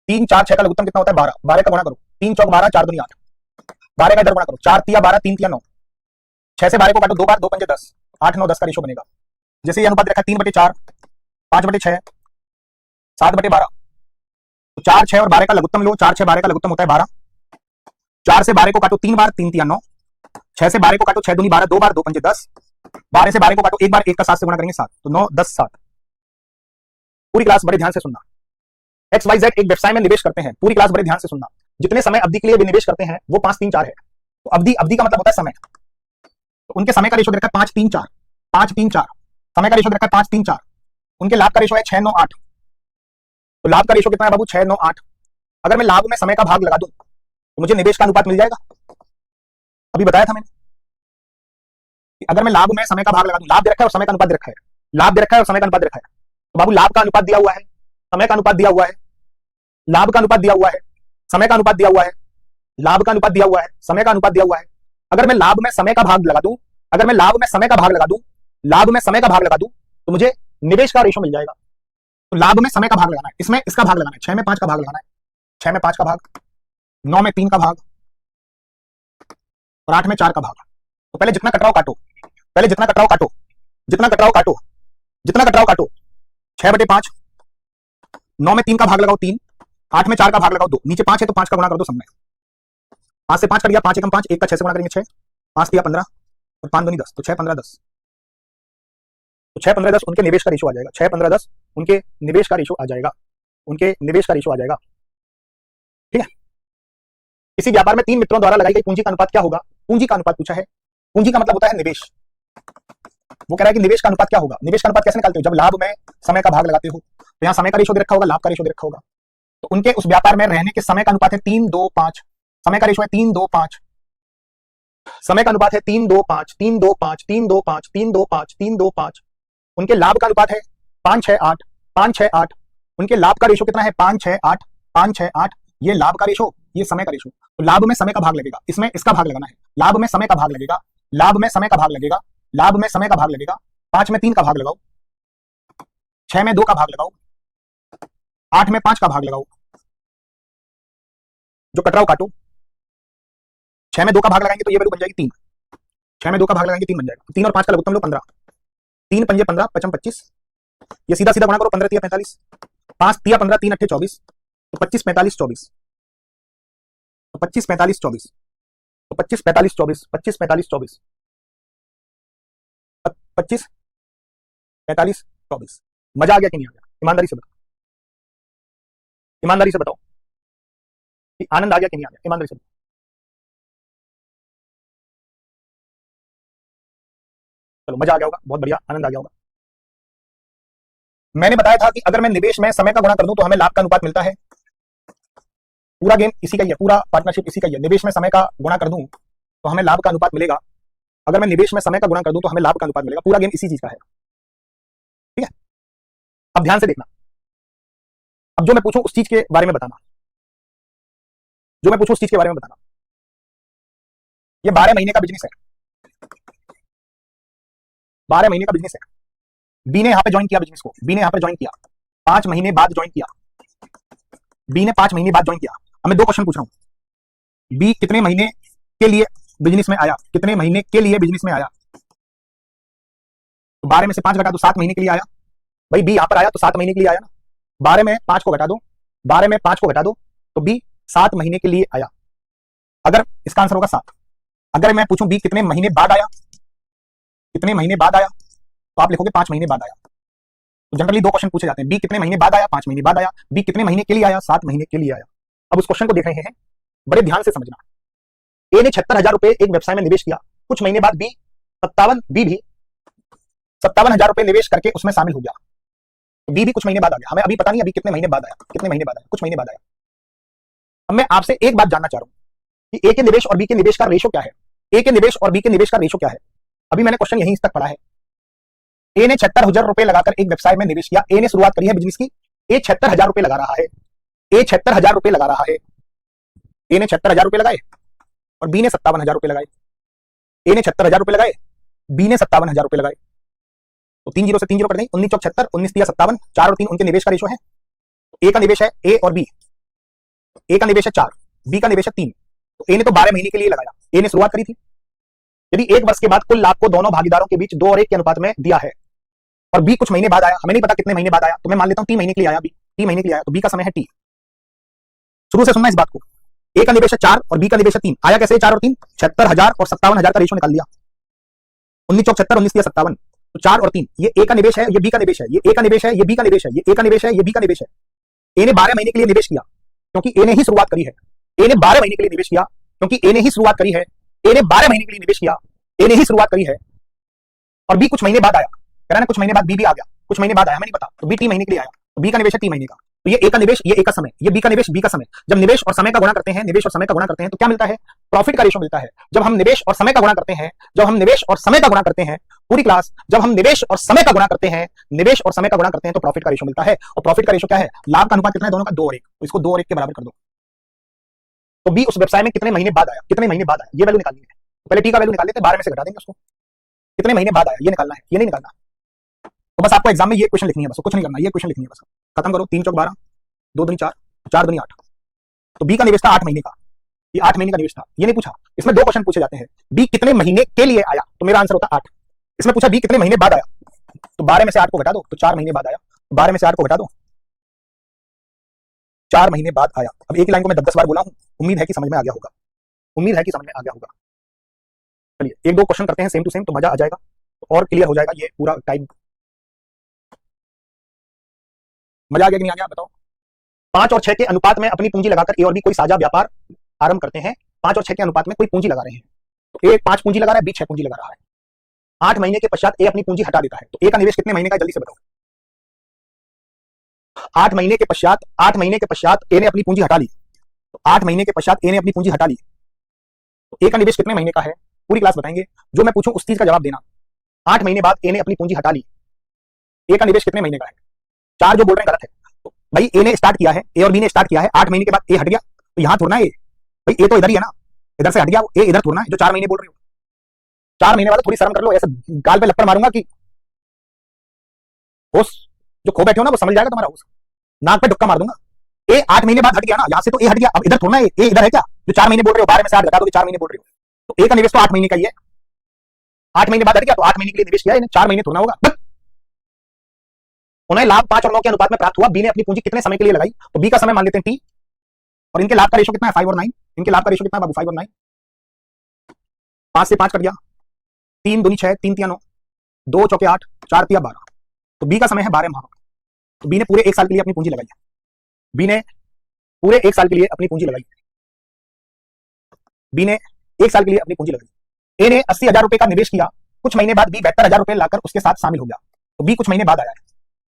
3 4 6 का लघुत्तम कितना होता है? 12। 12 का गुणा करो, 3 चौक 12, 4 दूनी 8, 12 का इधर गुणा करो, 4 तिया 12, 3 तिया 9, 6 से 12 को काटो 2 बार, 2 पंजे 10, 8 9 10 का रेशो बनेगा। जैसे ये अनुपात रखा 3/4, 5/6, 7/12, तो 4 6 और 12 का लघुत्तम लो, 4 6 12 का लघुत्तम होता है 12, 4 से 12 को काटो 3 बार, 3 तिया 9, 6 से 12 को काटो 6 दूनी 12, 2 बार, 2 पंजे 10, 12 से 12 को काटो एक बार, 1 का 7 से गुणा करेंगे 7, तो 9 10 7। पूरी क्लास बड़े ध्यान से सुनना। XYZ एक व्यवसाय में निवेश करते हैं, पूरी क्लास बड़े ध्यान से सुनना। जितने समय अवधि के लिए वे निवेश करते हैं वो 5 3 4 है। तो अवधि, अवधि का मतलब होता है समय। तो उनके समय का रेशो देखा है 5 3 4, 5 3 4, समय का रेशो देखा है 5 3 4। उनके लाभ का रेशो है 6 9 8, तो लाभ का रेशो कितना है बाबू? 6 9 8। अगर मैं लाभ में समय का भाग लगा दूं तो मुझे निवेश का अनुपात मिल जाएगा। अभी बताया था मैंने कि अगर मैं लाभ में समय का भाग लगा दूं, लाभ दे रखा है और समय का अनुपात दे रखा है, लाभ दे रखा है और समय का अनुपात दे रखा है। तो बाबू लाभ का अनुपात दिया हुआ है, समय का अनुपात दिया हुआ है, लाभ का अनुपात दिया हुआ है, समय का अनुपात दिया हुआ है, लाभ का अनुपात दिया हुआ है, समय का अनुपात दिया हुआ है। अगर मैं लाभ में समय का भाग लगा दूं, अगर मैं लाभ में समय का भाग लगा दूं, लाभ में समय का भाग लगा दूं, तो मुझे निवेश का रेशो मिल जाएगा। तो लाभ में समय का भाग लगाना है, इसमें इसका भाग लगाना है, 6 में 5 का भाग लगाना है, 6 में 5 का भाग, 9 में 3 का भाग और 8 में 4 का भाग। तो पहले जितना कटराव काटो, पहले जितना कटराव काटो, जितना कटराव काटो, जितना कटराव काटो, 6/5, 9 में 3 का भाग लगाओ 3, 8 में 4 का भाग लगाओ 2, नीचे 5 है तो 5 का गुणा कर दो सब में। 5 से 5 कर दिया, 5 एकम 5, 1 का 6 से गुणा करेंगे 6, 5 दिया 15 और 5 दूनी 10, तो 6 15 10, तो 6 15 10 उनके निवेश का रेशो आ जाएगा, 6 15 10 उनके निवेश का रेशो आ जाएगा, उनके निवेश का रेशो आ जाएगा। ठीक है। किसी व्यापार में 3 मित्रों द्वारा लगाई गई पूंजी का अनुपात क्या होगा? पूंजी का अनुपात पूछा है, पूंजी का मतलब होता है निवेश। वो कह रहा है कि निवेश का अनुपात क्या होगा? निवेश का अनुपात कैसे निकालते हो? जब लाभ में समय का भाग लगाते हो, तो यहाँ समय का रेशो दे रखा होगा, लाभ का रेशो दे रखा होगा। तो उनके उस व्यापार में रहने के समय का अनुपात है 3 2 5, समय का रेशो है 3 2 5, समय का अनुपात है 3 2 5, 3 2 5, 3 2 5, 3 2 5, 3 2 5। उनके लाभ का अनुपात है 5 6 8, 5 6 8। उनके लाभ का रेशो कितना है? 5 6 8, 5 6 8। ये लाभ का रेशो, ये समय का रेशो। तो लाभ में समय का भाग लगेगा, इसमें इसका भाग लगाना है, लाभ में समय का भाग लगेगा, लाभ में समय का भाग लगेगा, लाभ में समय का भाग लगेगा। 5 में 3 का भाग लगाओ, 6 में 2 का भाग लगाओ, 8 में 5 का भाग लगाओ, जो कटराव काटो। 6 में 2 का भाग लगाएंगे तो ये वैल्यू बन जाएगी 3, 6 में 2 का भाग लगाएंगे 3 बन जाएगा, 3 और 5 का लघुत्तम लो 15, 3 पंजे 15, 5 25, ये सीधा सीधा गुणा करो, 15 3 45, 5 3 15, 3 8 24, तो 25 45 24, तो 25 45 24, तो 25 45 24, 25 45 24, 25 45 24। मजा आ गया कि नहीं आ गया? ईमानदारी से बताओ, ईमानदारी से बताओ कि आनंद आ गया कि नहीं आ गया? ईमानदारी से बताओ। चलो मजा आ गया होगा, बहुत बढ़िया, आनंद आ गया होगा। मैंने बताया था कि अगर मैं निवेश में समय का गुणा कर दूं तो हमें लाभ का अनुपात मिलता है। पूरा गेम इसी का ही है, पूरा पार्टनरशिप इसी का ही है। निवेश में समय का गुणा कर दूं तो हमें लाभ का अनुपात मिलेगा, अगर मैं निवेश में समय का गुणा कर दूं तो हमें लाभ का अनुपात मिलेगा। पूरा गेम इसी चीज का है। ठीक है, अब ध्यान से देखना, अब जो मैं पूछूं उस चीज के बारे में बताना, जो मैं पूछूं उस चीज के बारे में बताना। ये 12 महीने का बिजनेस है, 12 महीने का बिजनेस है। बी ने यहां पे ज्वाइन किया बिजनेस को, बी ने यहां पे ज्वाइन किया, 5 महीने बाद ज्वाइन किया, बी ने 5 महीने बाद ज्वाइन किया। अब मैं 2 क्वेश्चन पूछ रहा हूं, बी कितने महीने के लिए बिजनेस में आया? कितने महीने के लिए बिजनेस में आया? तो 12 में से 5 घटा दो, 7 महीने के लिए आया। भाई बी यहां पर आया तो 7 महीने के लिए आया ना। 12 में 5 को घटा दो, 12 में 5 को घटा दो, तो बी 7 महीने के लिए आया। अगर इसका आंसर होगा 7। अगर मैं पूछूं बी कितने महीने बाद आया, कितने महीने बाद आया, तो आप लिखोगे 5 महीने बाद आया। तो जनरली 2 क्वेश्चन पूछे जाते हैं, बी कितने महीने बाद आया, 5 महीने बाद आया, बी कितने महीने के लिए आया, 7 महीने के लिए आया। अब उस क्वेश्चन को देख रहे हैं, बड़े ध्यान से समझना। ए ने 76,000 रुपए एक व्यवसाय में निवेश किया, कुछ महीने बाद बी भी 57,000 रुपए निवेश करके उसमें शामिल हो गया। तो बी भी कुछ महीने बाद आ गया। हमें अभी पता नहीं अभी कितने महीने बाद आया, कितने महीने बाद आया, कुछ महीने बाद आया। अब मैं आपसे एक बात जानना चाह रहा हूं कि ए के निवेश और बी के निवेश का रेशो क्या है? ए के निवेश और बी के निवेश का रेशो क्या है? अभी मैंने क्वेश्चन यहीं तक पढ़ा है। ए ने 76,000 रुपए लगाकर एक व्यवसाय में निवेश किया, ए ने शुरुआत करी है बिजनेस की, ए 76,000 रुपए लगा रहा है, ए 76,000 रुपए लगा रहा है, ए ने 76,000 रुपए लगाए और बी ने 57,000 रुपए लगाए। ए ने 76,000 रुपए लगाए, बी ने 57,000 रुपए लगाए। तो 3 जीरो से 3 जीरो कट गई, 19 चौक 76, 19 दिया 57, 4 और 3 उनके निवेश का रेशो है। ए का निवेश है ए और बी, ए का निवेश है 4, बी का निवेश है 3। तो ए ने तो 12 महीने के लिए लगाया, ए ने शुरुआत करी थी। यदि 1 वर्ष के बाद कुल लाभ को दोनों भागीदारों के बीच 2 और 1 के अनुपात में दिया है और बी कुछ महीने बाद आया, हमें नहीं पता कितने महीने बाद आया, तो मैं मान लेता हूं 3 महीने के लिए आया, बी 3 महीने के लिए आया, तो बी का समय है टी। शुरू से सुनना इस बात को, ए का निवेश है 4 और बी का निवेश है 3। आया कैसे 4 और 3? 76,000 और 57,000 का रेशो निकाल लिया, 19 चौक 76, 19 दिया 57, तो 4 और 3 ये ए का निवेश है, ये बी का निवेश है, ये ए का निवेश है, ये बी का निवेश है, ये ए का निवेश है, ये बी का निवेश है। ए ने 12 महीने के लिए निवेश किया क्योंकि ए ने ही शुरुआत करी है, ए ने 12 महीने के लिए निवेश किया क्योंकि ए ने ही शुरुआत करी है, ए ने 12 महीने के लिए निवेश किया, ए ने ही शुरुआत करी है। और बी कुछ महीने बाद आया, कह रहा ना कुछ महीने बाद बी भी आ गया, कुछ महीने बाद आया, हमें नहीं पता, तो बी 3 महीने के लिए आया, तो बी का निवेश है 3 महीने का। तो ये ए का निवेश, ये ए का समय, ये बी का निवेश, बी का समय। जब निवेश और समय का गुणा करते हैं, निवेश और समय का गुणा करते हैं, तो क्या मिलता है? प्रॉफिट का रेशो मिलता है। जब हम निवेश और समय का गुणा करते हैं, जब हम निवेश और समय का गुणा करते हैं, पूरी क्लास, जब हम निवेश और समय का गुणा करते हैं, निवेश और समय का गुणा करते हैं, तो प्रॉफिट का रेशो मिलता है। और प्रॉफिट का रेशो क्या है? लाभ का अनुपात कितना है दोनों का? 2 और 1। तो इसको 2 और 1 के बराबर कर दो। तो बी उस व्यवसाय में कितने महीने बाद आया, कितने महीने बाद आया, ये वैल्यू निकालनी है। पहले टी का वैल्यू निकाल लेते हैं, 12 में से घटा देंगे उसको। कितने महीने बाद आया ये निकालना है, ये नहीं निकालना। तो बस आपको एग्जाम में ये क्वेश्चन लिखनी है, बस कुछ नहीं करना, ये क्वेश्चन लिखनी है बस। खत्म करो। 3 चौक 12, 2 दूनी 4, 4 दूनी 8। तो बी का निवेश था 8 महीने का, ये 8 महीने का निवेश था। ये नहीं पूछा, इसमें 2 क्वेश्चन पूछे जाते हैं। बी कितने महीने के लिए आया, तो मेरा आंसर होता 8। इसमें पूछा बी कितने महीने बाद आया, तो 12 में से 8 को घटा दो, तो 4 महीने बाद आया। 12 में से 8 को घटा दो, 4 महीने बाद आया। अब एक लाइन को मैं 10 बार बोला हूं, उम्मीद है कि समझ में आ गया होगा, उम्मीद है कि समझ में आ गया होगा। चलिए 1-2 क्वेश्चन करते हैं सेम टू सेम, तो मजा आ जाएगा और क्लियर हो जाएगा ये पूरा टाइम। मजा आ गया कि नहीं आ गया बताओ। 5 और 6 के अनुपात में अपनी पूंजी लगाकर ए और बी कोई साझा व्यापार आरंभ करते हैं। 5 और 6 के अनुपात में कोई पूंजी लगा रहे हैं, तो ए 5 पूंजी लगा रहा है, बी 6 पूंजी लगा रहा है। 8 महीने के पश्चात ए अपनी पूंजी हटा देता है, तो ए का निवेश कितने महीने का है जल्दी से बताओ। 8 महीने के पश्चात, 8 महीने के पश्चात ए ने अपनी पूंजी हटा ली, तो 8 महीने के पश्चात ए ने अपनी पूंजी हटा ली, तो ए का निवेश कितने महीने का है? पूरी क्लास बताएंगे, जो मैं पूछूं उस चीज का जवाब देना। 8 महीने बाद ए ने अपनी पूंजी हटा ली, ए का निवेश कितने महीने का है? 4 जो बोल रहे हैं गलत है। तो भाई ए ने स्टार्ट किया है, ए और बी ने स्टार्ट किया है, 8 महीने के बाद ए हट गया, तो यहां थोड़ा ना ए, भाई ए तो इधर ही है ना, इधर से हट गया, ए इधर थोड़ा ना है जो 4 महीने बोल रहे हो। 4 महीने वाला थोड़ी शर्म कर लो, ऐसे गाल पे लपड़ मारूंगा कि होश जो खो बैठे हो ना वो समझ जाएगा तुम्हारा होश, नाक पे डुक्का मार दूंगा। ए 8 महीने बाद हट गया ना, यहां से तो ए हट गया, अब इधर थोड़ा ना ए इधर है क्या जो 4 महीने बोल रहे हो? 12 में से 8 घटा दो, 4 महीने बोल रहे हो, तो ए का निवेश तो 8 महीने का ही है। 8 महीने बाद हट गया, तो 8 महीने के लिए निवेश किया, 4 महीने थोड़ा होगा। उन्हें लाभ 5 और 9 के अनुपात में प्राप्त हुआ। बी ने अपनी पूंजी कितने समय के लिए लगाई, तो बी का समय मान लेते हैं टी, और इनके लाभ का रेशो कितना है? 5 और 9। इनके लाभ का रेशो कितना है बाबू? 5 और 9। 5 से 5 कट गया, 3 दूनी 6, 3 तिया 9, 2 चौके 8, 4 तिया 12। तो बी का समय है 12 माह। तो बी ने पूरे 1 साल के लिए अपनी पूंजी लगाई है, बी ने पूरे 1 साल के लिए अपनी पूंजी लगाई, बी ने 1 साल के लिए अपनी पूंजी लगाई। ए ने 80,000 रुपए का निवेश किया, कुछ महीने बाद बी 72,000 रुपए लाकर उसके साथ शामिल हो गया। तो बी कुछ महीने बाद आया है,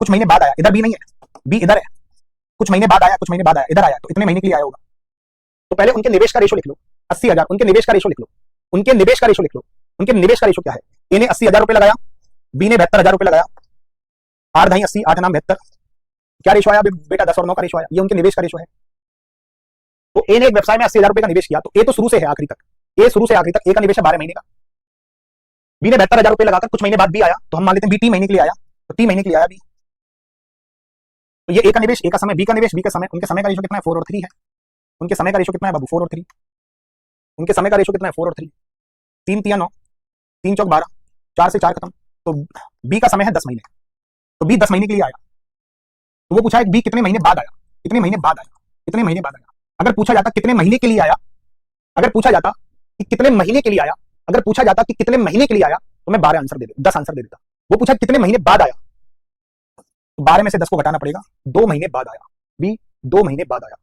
कुछ महीने बाद आया, इधर बी नहीं है, बी इधर है, कुछ महीने बाद आया, कुछ महीने बाद आया, इधर आया, तो इतने महीने के लिए आया होगा। तो पहले उनके निवेश का रेशो लिख लो, 80,000, उनके निवेश का रेशो लिख लो, उनके निवेश का रेशो लिख लो। उनके निवेश का रेशो क्या है? ए ने 80,000 रुपए लगाया, बी ने 72,000 रुपए लगाया, 8 ढाई 80, 8 नाम 72, क्या रेशो आया बेटा? 10 और 9 का रेशो आया, ये उनके निवेश का रेशो है। तो ए ने एक व्यवसाय में 80,000 रुपए का निवेश किया, तो ए तो शुरू से है आखिरी तक, ए शुरू से आखिरी तक, ए का निवेश है 12 महीने का। बी ने 72,000 रुपए लगाकर कुछ महीने बाद बी आया, तो हम मान लेते हैं बी 3 महीने के लिए आया, तो 3 महीने के लिए आया बी। तो ये ए का निवेश, ए का समय, बी का निवेश, बी का समय। उनके समय का रेशो कितना है? 4 और 3 है। उनके समय का रेशो कितना है बाबू? 4 और 3। उनके समय का रेशो कितना है? 4 और 3। 3 तिया 9, 3 चौक 12, 4 से 4 खत्म। तो बी का समय है 10 महीने, तो बी 10 महीने के लिए आया। तो वो पूछा है बी कितने महीने बाद आया, कितने महीने बाद आया, कितने महीने बाद आया। अगर पूछा जाता कितने महीने के लिए आया, अगर पूछा जाता कि कितने महीने के लिए आया, अगर पूछा जाता कि कितने महीने के लिए आया, तो मैं 12 आंसर दे देता, 10 आंसर दे देता। वो पूछा कितने महीने बाद आया, तो 12 में से 10 को घटाना पड़ेगा, 2 महीने बाद आया। बी 2 महीने बाद आया,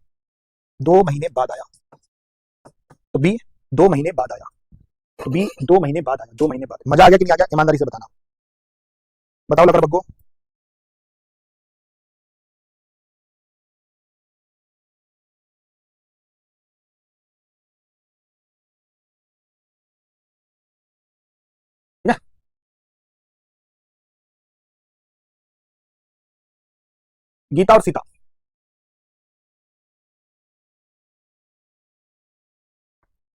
2 महीने बाद आया, तो बी 2 महीने बाद आया, तो बी 2 महीने बाद आया, 2 महीने बाद। मजा आ गया कि नहीं आ गया? ईमानदारी से बताना, बताओ लकड़ बग्गो। गीता और सीता,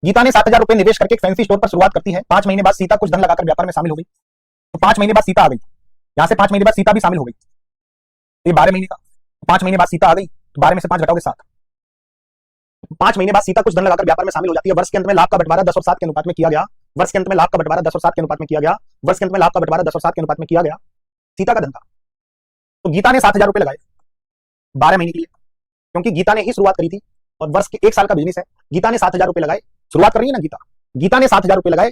गीता ने 7,000 रुपए निवेश करके एक फैंसी स्टोर पर शुरुआत करती है। 5 महीने बाद सीता कुछ धन लगाकर व्यापार में शामिल हो गई, तो 5 महीने बाद सीता आ गई, यहां से 5 महीने बाद सीता भी शामिल हो गई, ये 12 महीने का। 5 महीने बाद सीता आ गई, तो 12 में से 5 घटाओगे 7। 5 महीने बाद सीता कुछ धन लगाकर व्यापार में शामिल हो जाती है। वर्ष के अंत में लाभ का बंटवारा 10 और 7 के अनुपात में किया गया, वर्ष के अंत में लाभ का बंटवारा 10 और 7 के अनुपात में किया गया, वर्ष के अंत में लाभ का बंटवारा 10 और 7 के अनुपात में किया गया। सीता का धन था, तो गीता ने 7,000 रुपए लगाए 12 महीने के लिए, क्योंकि गीता ने ही शुरुआत करी थी और वर्ष के 1 साल का बिजनेस है। गीता ने 7,000 रुपए लगाए, शुरुआत कर रही है ना गीता, गीता ने 7,000 रुपए लगाए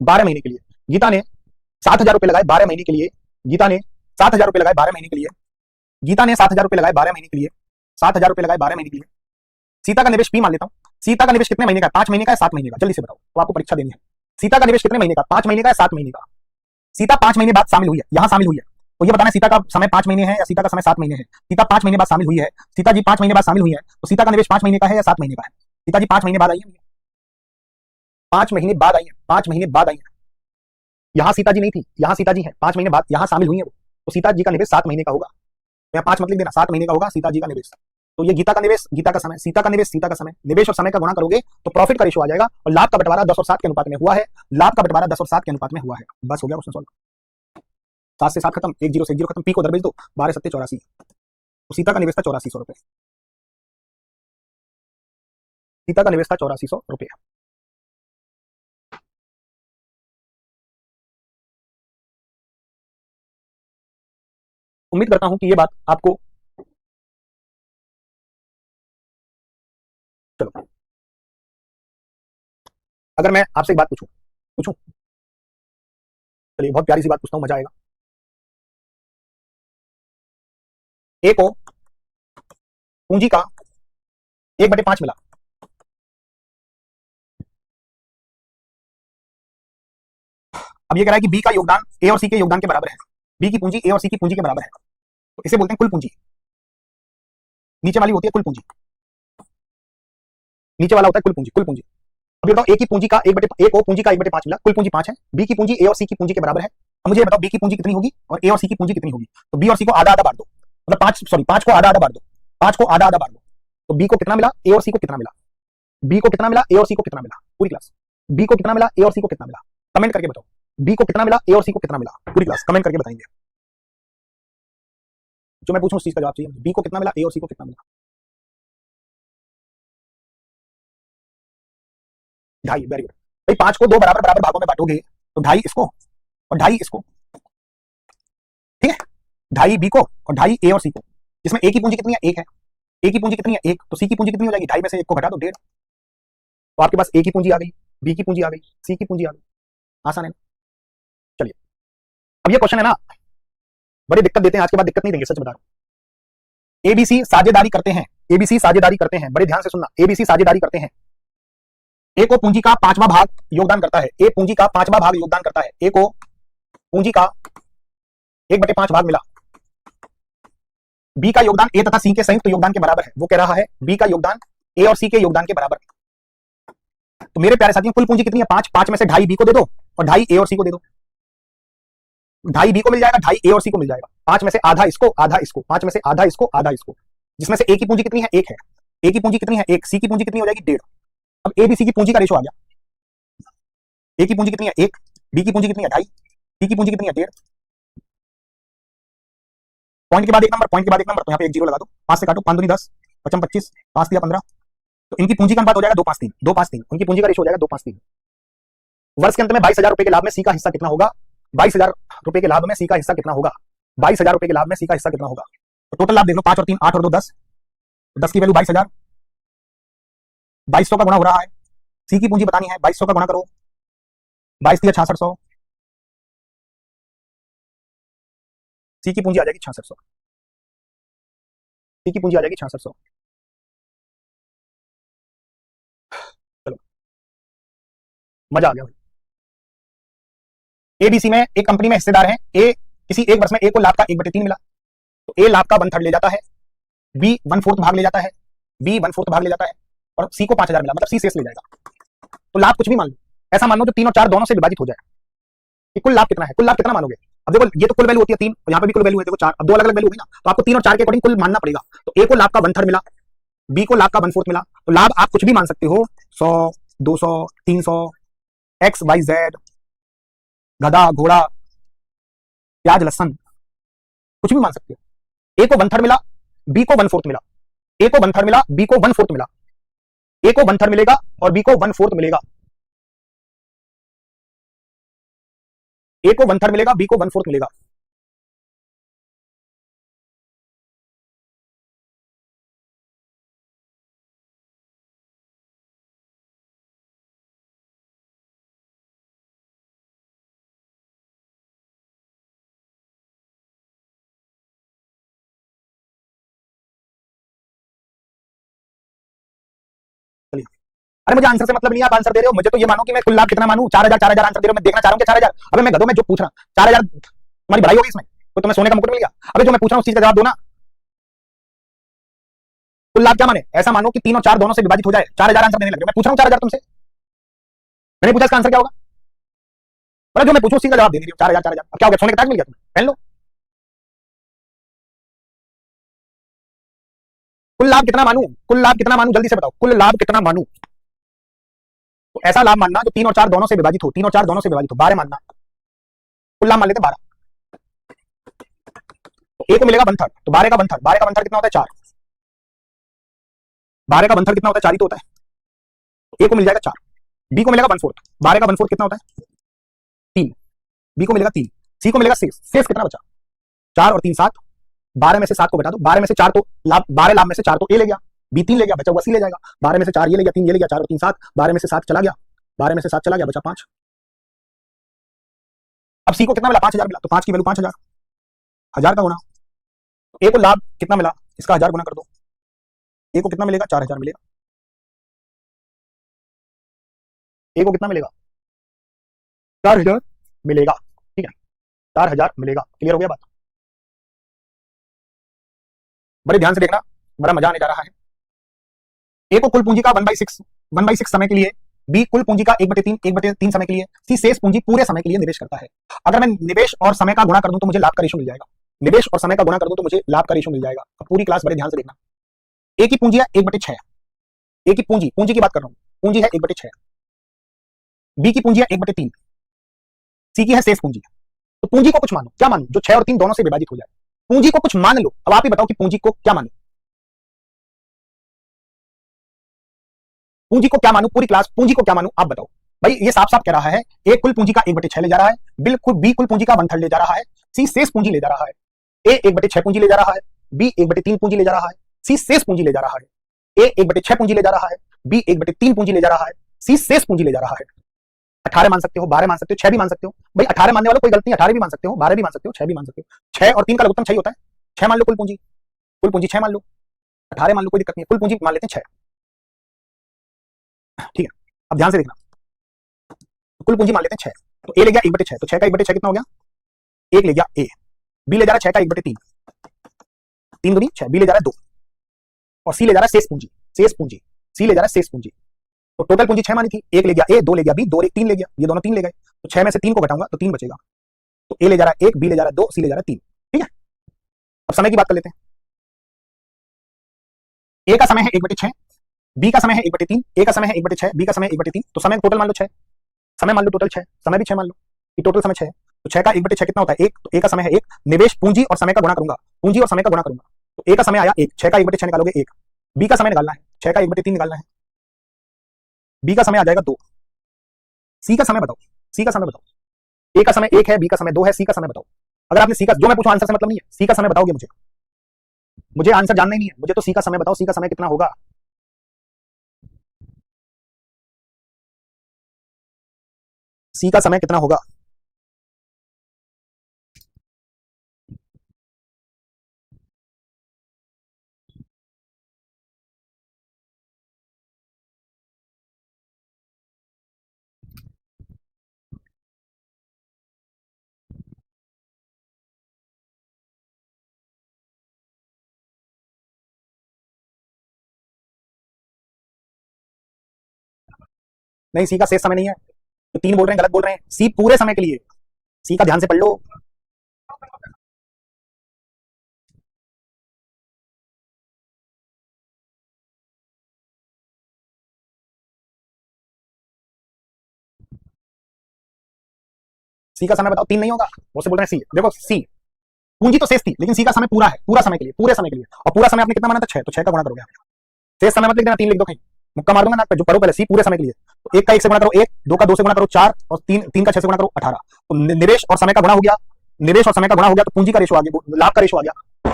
12 महीने के लिए, गीता ने 7,000 रुपए लगाए 12 महीने के लिए, गीता ने 7,000 रुपए लगाए 12 महीने के लिए, गीता ने 7,000 रुपए लगाए 12 महीने के लिए, 7,000 रुपए लगाए 12 महीने के लिए। सीता का निवेश पी मान लेता हूं, सीता का निवेश कितने महीने का? 5 महीने का है 7 महीने का? जल्दी से बताओ, तो आपको परीक्षा देनी है। सीता का निवेश कितने महीने का? 5 महीने का है 7 महीने का? सीता 5 महीने बाद शामिल हुई है, यहां शामिल हुई है, तो ये बताना सीता का समय 5 महीने है या सीता का समय 7 महीने है। सीता 5 महीने बाद शामिल हुई है, सीता जी 5 महीने बाद शामिल हुई है, तो सीता का निवेश 5 महीने का है या 7 महीने का है? सीता जी 5 महीने बाद आई है, 5 महीने बाद आई है, 5 महीने बाद आई है। यहां सीता जी नहीं थी, यहां सीता जी है, 5 महीने बाद यहां शामिल हुई है वो, तो सीता जी का निवेश 7 महीने का होगा। तो यहाँ 5 मत लिख देना, 7 महीने का होगा सीता जी का निवेश। तो ये गीता का निवेश, गीता का समय, सीता का निवेश, सीता का समय, निवेश और समय का गुणा करोगे तो प्रॉफिट का रेशियो आ जाएगा, और लाभ का बंटवारा 10 और 7 के अनुपात में हुआ है, लाभ का बंटवारा 10 और 7 के अनुपात में हुआ है। बस हो गया क्वेश्चन सॉल्व। 7 से 7 खत्म, 1 0 से 1 0 खत्म, पी को उधर भेज दो, 12 7 84। तो सीता का निवेश था 8400 रुपए, सीता का निवेश था 8400 रुपए। उम्मीद करता हूं कि ये बात आपको, चलो अगर मैं आपसे एक बात पूछूं, पूछूं, चलिए बहुत प्यारी सी बात पूछता हूं, मजा आएगा। ए को पूंजी का 1/5 मिला, अब ये कह रहा है कि बी का योगदान ए और सी के योगदान के बराबर है, बी की पूंजी ए और सी की पूंजी के बराबर है, तो इसे बोलते हैं कुल पूंजी। नीचे वाली होती है कुल पूंजी, नीचे वाला होता है कुल पूंजी, कुल पूंजी। अब ये बताओ ए की पूंजी का ए को पूंजी का 1/5 मिला, कुल पूंजी 5 है, बी की पूंजी ए और सी की पूंजी के बराबर है। अब मुझे बताओ बी की पूंजी कितनी होगी और ए और सी की पूंजी कितनी होगी? तो बी और सी को आधा आधा बांट दो, मतलब 5 को आधा आधा बांट दो, 5 को आधा आधा बांट दो, तो बी को कितना मिला, ए और सी को कितना मिला, बी को कितना मिला, ए और सी को कितना मिला, पूरी क्लास। बी को कितना मिला, ए और सी को कितना मिला, कमेंट करके बताओ। बी को कितना मिला, ए और सी को कितना मिला, पूरी क्लास कमेंट करके बताएंगे। जो मैं पूछूं उस चीज का जवाब चाहिए। बी को कितना मिला, ए और सी को कितना मिला? 2.5, वेरी गुड भाई। 5 को 2 बराबर बराबर भागों में बांटोगे तो 2.5 इसको और 2.5 इसको, ठीक है, 2.5 बी को और 2.5 ए और सी को, जिसमें ए की पूंजी कितनी है, 1 है, ए की पूंजी कितनी है, 1, तो सी की पूंजी कितनी हो जाएगी, 2.5 में से 1 को घटा दो, 1.5। तो आपके पास ए की पूंजी आ गई, बी की पूंजी आ गई, सी की पूंजी आ गई, आसान है ना। चलिए अब ये क्वेश्चन है ना, बड़ी दिक्कत देते हैं, आज के बाद दिक्कत नहीं देंगे, सच बता रहा हूं। एबीसी साझेदारी करते हैं, एबीसी साझेदारी करते हैं, बड़े ध्यान से सुनना, एबीसी साझेदारी करते हैं। ए को पूंजी का 5वां भाग योगदान करता है, ए पूंजी का 5वां भाग योगदान करता है, ए को पूंजी का 1/5 भाग मिला। बी का योगदान ए तथा सी के संयुक्त योगदान के बराबर है, वो कह रहा है बी का योगदान ए और सी के योगदान के बराबर है। तो मेरे प्यारे साथियों कुल पूंजी कितनी है, 5, 5 में से 2.5 बी को दे दो और 2.5 ए और सी को दे दो, 2.5 बी को मिल जाएगा, 2.5 ए और सी को मिल जाएगा, 5 में से आधा इसको आधा इसको, 5 में से आधा इसको आधा इसको, जिसमें से ए की पूंजी कितनी है, 1 है, ए की पूंजी कितनी है, 1, सी की पूंजी कितनी हो जाएगी, 1.5। अब ए बी सी की पूंजी का रेशो आ गया, ए की पूंजी कितनी है, 1, बी की पूंजी कितनी है, 2.5, सी की पूंजी कितनी है, 1.5। पॉइंट के बाद एक नंबर, पॉइंट के बाद एक नंबर, तो यहाँ पे 1 0 लगा दो, 5 से काटो, 5 दूनी 10, 5 25, 5 दिया 15, तो इनकी पूंजी का अनुपात हो जाएगा 2-5-3, 2-5-3, उनकी पूंजी का रेशो हो जाएगा 2-5-3। वर्ष के अंत में 22,000 रुपए के लाभ में सी का हिस्सा कितना होगा, 22,000 रुपए के लाभ में सी का हिस्सा कितना होगा, 22,000 रुपए के लाभ में सी का हिस्सा कितना होगा? तो टोटल लाभ देख लो, 5 और 3 8 और 2 10, 10 की वैल्यू 22,000, 2200 का गुणा हो रहा है, सी की पूंजी बतानी है, 2200 का गुणा करो, 22 दिया 6600, सी की पूंजी आ जाएगी 6600, सी की पूंजी आ जाएगी 6600। चलो मजा आ गया भाई। एबीसी में एक कंपनी में हिस्सेदार हैं, ए किसी एक वर्ष में ए को लाभ का 1/3 मिला, तो ए लाभ का 1/3 ले जाता है, बी 1/4 भाग ले जाता है, बी 1/4 भाग ले जाता है, और सी को 5,000 मिला, मतलब सी शेष ले जाएगा। तो लाभ कुछ भी मान लो, ऐसा मान लो जो 3 और 4 दोनों से विभाजित हो जाए, कि कुल लाभ कितना है, कुल लाभ कितना मानोगे? अब देखो ये तो कुल वैल्यू होती है 3, और यहाँ पे भी कुल वैल्यू है, देखो 4, अब 2 अलग अलग वैल्यू हुई ना, तो आपको 3 और 4 के अकॉर्डिंग कुल मानना पड़ेगा। तो ए को लाभ का 1/3 मिला, बी को लाभ का 1/4 मिला, तो लाभ आप कुछ भी मान सकते हो, 100 200 300, एक्स वाई जेड, गधा घोड़ा प्याज लहसन, कुछ भी मान सकते हो। ए को 1/3 मिला, बी को 1/4 मिला, ए को 1/3 मिला, बी को 1/4 मिला, ए को 1/3 मिलेगा और बी को 1/4 मिलेगा, ए को 1/3 मिलेगा, बी को 1/4 मिलेगा। चलिए, अरे मुझे आंसर से मतलब नहीं, आप आंसर दे रहे हो, मुझे तो ये मानो कि मैं कुल लाभ कितना मानूं, 4,000 4,000 आंसर दे रहे हो, मैं देखना चाह रहा हूं कि 4,000, अबे मैं गधों में जो पूछ रहा हूं 4,000, तुम्हारी भलाई होगी इसमें? तो तुम्हें सोने का मुकुट मिल गया। अबे जो मैं पूछ रहा हूँ उस चीज का जवाब दो ना। कुल लाभ क्या माने? ऐसा मानो कि 3 और 4 दोनों से विभाजित हो जाए। 4000 आंसर देने लगे। मैं पूछ रहा हूँ 4000 तुमसे, मैंने पूछा इसका आंसर क्या होगा? मतलब जो मैं पूछूं उसी का जवाब दे दीजिए। 4000 4000 अब क्या हो गया? सोने का ताज मिल गया तुम्हें, पहन लो। कुल लाभ कितना मानू? कुल लाभ कितना मानू? जल्दी से बताओ, कुल लाभ कितना मानू? तो ऐसा लाभ मानना जो 3 और 4 दोनों से विभाजित हो, 3 और 4 दोनों से विभाजित हो। 12 मानना, कुल लाभ मान लेते 12। तो ए को मिलेगा 1/3, तो 12 का 1/3, 12 का 1/3 कितना होता है? 4। 12 का 1/3 कितना होता है? 4 ही तो होता है। तो ए को मिल जाएगा 4, बी को मिलेगा 1/4, 12 का 1/4 कितना होता है? 3, बी को मिलेगा 3, सी को मिलेगा 6। शेष कितना बचा? 4 और 3 7, 12 में से 7 को घटा दो, 12 में से 4 तो लाभ, 12 लाभ में से 4 तो ए ले गया, बी 3 ले गया, बचा हुआ सी ले जाएगा। 12 में से 4 ये ले गया, 3 ये ले गया, 4 और 3 7, 12 में से 7 चला गया, 12 में से 7 चला गया, बचा 5। अब सी को कितना मिला? 5000 मिला, तो 5 की वैल्यू 5000, 1000 का गुना। ए को लाभ कितना मिला? इसका 1000 गुना कर दो। ए को कितना मिलेगा? 4000 मिलेगा। ए को कितना मिलेगा? 4000 मिलेगा। ठीक है, 4000 मिलेगा। क्लियर हो गया बात? बड़े ध्यान से देखना, बड़ा मजा आने जा रहा है। ए को कुल पूंजी का 1/6 समय के लिए, बी कुल पूंजी का 1/3 1/3 समय के लिए, सी शेष पूंजी पूरे समय के लिए निवेश करता है। अगर मैं निवेश और समय का गुणा कर दूं तो मुझे लाभ का रेशो मिल जाएगा। निवेश और समय का गुणा कर दूं तो मुझे लाभ का रेशो मिल जाएगा। अब पूरी क्लास बड़े ध्यान से देखना। ए की पूंजी है 1/6, ए की पूंजी, पूंजी की बात कर रहा हूं, पूंजी है 1/6, बी की पूंजी है 1/3, सी की है शेष पूंजी। तो पूंजी को कुछ मानो, क्या मानो? जो 6 और 3 दोनों से विभाजित हो जाए। पूंजी को कुछ मान लो। अब आप ही बताओ कि पूंजी को क्या मानो? पूंजी को क्या मानू? पूरी क्लास पूंजी को क्या मानू आप बताओ। भाई ये साफ साफ कह रहा है, ए कुल पूंजी का 1/6 ले जा रहा है, बिल्कुल बी कुल पूंजी का 1/3 ले जा रहा है, सी शेष पूंजी ले जा रहा है। ए 1/6 पूंजी ले जा रहा है, बी 1/3 पूंजी ले जा रहा है, सी शेष पूंजी ले जा रहा है। ए 1/6 पूंजी ले जा रहा है, बी 1/3 पूंजी ले जा रहा है, सी शेष पूंजी ले जा रहा है। 18 मान सकते हो, 12 मान सकते हो, 6 भी मान सकते हो। भाई 18 मानने वालों कोई गलती नहीं, 18 भी मान सकते हो, 12 भी मान सकते हो, 6 भी मान सकते हो। 6 और 3 का लघुत्तम 6 होता है। 6 मान लो कुल पूंजी, कुल पूंजी 6 मान लो, 18 मान लो, कोई दिक्कत नहीं है, कुल पूंजी मान लेते हैं 6। ठीक है, अब ध्यान से देखना, कुल पूंजी मान लेते हैं 6। तो ए ले गया 1/6, तो 6 का 1/6 कितना हो गया? 1 ले गया ए। बी ले जा रहा है 6 का 1/3, 3 दूनी 6, बी ले जा रहा है 2, और सी ले जा रहा है शेष पूंजी, शेष पूंजी, सी ले जा रहा है शेष पूंजी। तो टोटल पूंजी 6 मानी थी, 1 ले गया ए, 2 ले गया बी, 2 3 ले गया, ये दोनों 3 ले गए। तो 6 में से 3 को घटाऊंगा तो 3 बचेगा। तो ए ले जा रहा है 1, बी ले जा रहा है 2, सी ले जा रहा है 3। ठीक है, अब समय की बात कर लेते हैं। ए का समय है 1/6, बी का समय है 1/3, ए का समय है 1/6, बी का समय 1/3, तो समय टोटल मान लो 6, समय मान लो टोटल 6, समय भी 6 मान लो कि टोटल समय 6 है। तो 6 का 1/6 कितना होता है? 1। तो ए का समय है 1, निवेश पूंजी और समय का गुणा करूंगा, पूंजी और समय का गुणा करूंगा। तो ए का समय आया 1, 6 का 1/6 निकालोगे 1, बी का समय निकालना है 6 का 1/3 निकालना है, बी का समय आ जाएगा 2, सी का समय बताओ, सी का समय बताओ। ए का समय 1 है, बी का समय 2 है, सी का समय बताओ। अगर आपने सी का, जो मैं पूछूं आंसर से मतलब नहीं है, सी का समय बताओगे मुझे, मुझे आंसर जानना ही नहीं है, मुझे तो सी का समय बताओ, सी का समय कितना होगा? सी का समय कितना होगा? नहीं, सी का शेष समय नहीं है, तो 3 बोल रहे हैं, गलत बोल रहे हैं, सी पूरे समय के लिए। सी का ध्यान से पढ़ लो। सी का समय बताओ, 3 नहीं होगा, वो से बोल रहे हैं सी। देखो सी पूंजी तो शेष थी, लेकिन सी का समय पूरा है, पूरा समय के लिए, पूरे समय के लिए। और पूरा समय आपने कितना माना था? 6, तो 6 का गुणा करोगे आप। शेष समय मत लिख देना, 3 लिख दो कहीं, मुक्का मार दूंगा नाक पे। जो करो पहले, सी पूरे समय के लिए। तो 1 का 1 से गुणा करो 1, 2 का 2 से गुणा करो 4, और 3 का 6 से गुणा करो 18। तो निवेश और समय का गुणा हो गया, निवेश और समय का गुणा हो गया, तो पूंजी का रेशो आ गया, लाभ का रेशो आ गया।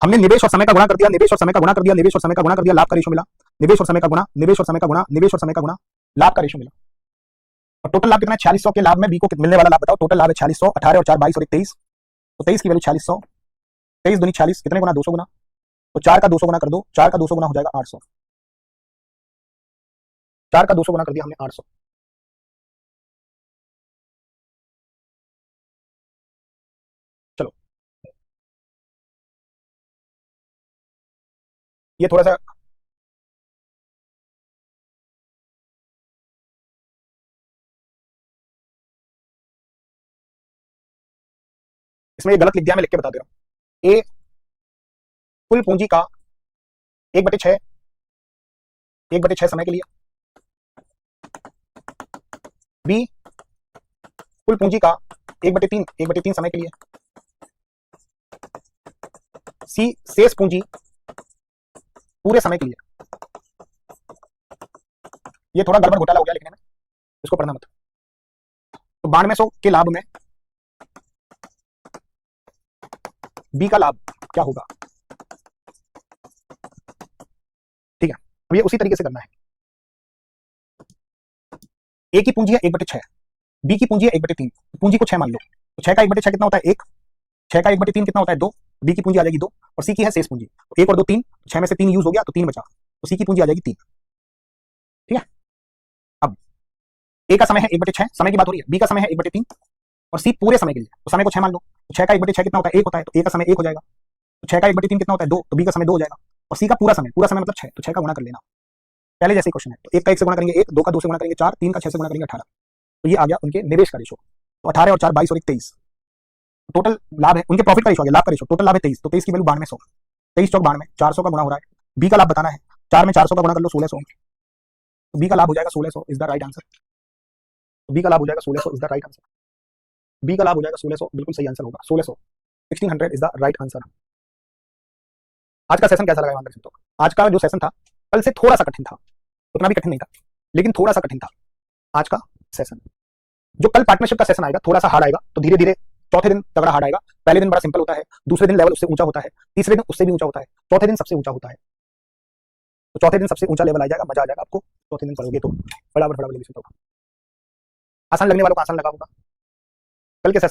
हमने निवेश और समय का गुणा कर दिया, निवेश और समय का गुणा कर दिया, निवेश और समय का गुणा कर दिया, लाभ का रेशो मिला। निवेश और समय का गुणा, निवेश और समय का गुणा, निवेश और समय का गुणा, लाभ का रेशो मिला। और टोटल लाभ कितना है? 4600 के लाभ में बी को मिलने वाला लाभ बताओ। टोटल लाभ है 4600, 18 और 4 22 और 1 23, तो 23 की वैल्यू 4600, 23 दूनी 40, कितने गुना? 200 गुना। तो 4 का 200 गुना कर दो, 4 का 200 गुना हो जाएगा 800, 4 का 200 गुना कर दिया हमने 800। ये थोड़ा सा इसमें ये गलत लिख दिया, मैं लिख के बता दे रहा हूं। ए कुल पूंजी का 1/6, 1/6 समय के लिए। बी कुल पूंजी का 1/3, 1/3 समय के लिए। सी शेष पूंजी पूरे समय के लिए। ये थोड़ा गड़बड़ घोटाला हो गया लिखने में, इसको पढ़ना मत। तो 9200 के लाभ में बी का लाभ क्या होगा, ठीक है। अब ये उसी तरीके से करना है। ए की पूंजी है 1/6, बी की पूंजी है 1/3, पूंजी को 6 मान लो, तो 6 का 1/6 कितना होता है 1, 6 का 1/3 कितना होता है 2, बी की पूंजी आ जाएगी 2, और सी की है शेष पूंजी, तो 1 और 2 3, 6 में से 3 यूज हो गया तो 3 बचा, तो सी की पूंजी आ जाएगी 3, ठीक है। अब ए का समय है 1/6, समय की बात हो रही है, बी का समय है 1/3 और सी पूरे समय के लिए, तो समय को 6 मान लो, तो 6 का 1/6 कितना होता है 1 होता है, तो ए का समय 1 हो जाएगा, तो 6 का 1/3 कितना होता है 2, तो बी का समय 2 हो जाएगा, और सी का पूरा समय मतलब 6, तो 6 का गुणा कर लेना, पहले जैसे क्वेश्चन है। तो 1 का 1 से गुणा करेंगे 1, 2 का 2 से गुणा करेंगे 4, 3 का 6 से गुणा करेंगे 18, तो ये आ गया उनके निवेश का रेशो। तो 18 और 4 22 और 1 23, टोटल लाभ है उनके प्रॉफिट का रेशो आ गया, लाभ का रेशो, टोटल लाभ है 23, तो 23 की वैल्यू 9200, 23 चौक 92, 400 का गुणा हो रहा है। बी का लाभ बताना है, 4 में 400 का गुणा कर लो 1600, तो बी का लाभ हो जाएगा 1600 is the right answer. B का लाभ हो जाएगा 1600 is the right answer. B का लाभ हो जाएगा 1600, बिल्कुल सही आंसर होगा 1600, 1600 इज द राइट आंसर। आज का सेशन कैसा लगा ईमानदारी से तो? आज का जो सेशन था कल से थोड़ा सा कठिन था, उतना भी कठिन नहीं था लेकिन थोड़ा सा कठिन था आज का सेशन। जो कल पार्टनरशिप का सेशन आएगा थोड़ा सा हार्ड आएगा, तो धीरे धीरे चौथे दिन तगड़ा हार्ड आएगा। पहले दिन बड़ा सिंपल होता है, दूसरे दिन लेवल उससे ऊंचा होता है, तीसरे दिन उससे भी ऊंचा होता है, चौथे दिन सबसे ऊंचा होता है। तो चौथे दिन सबसे ऊंचा लेवल आ जाएगा, मजा आ जाएगा आपको। चौथे दिन करोगे तो फटाफट होगा। आसान लगने वालों को आसान लगा होगा। कल के सेशन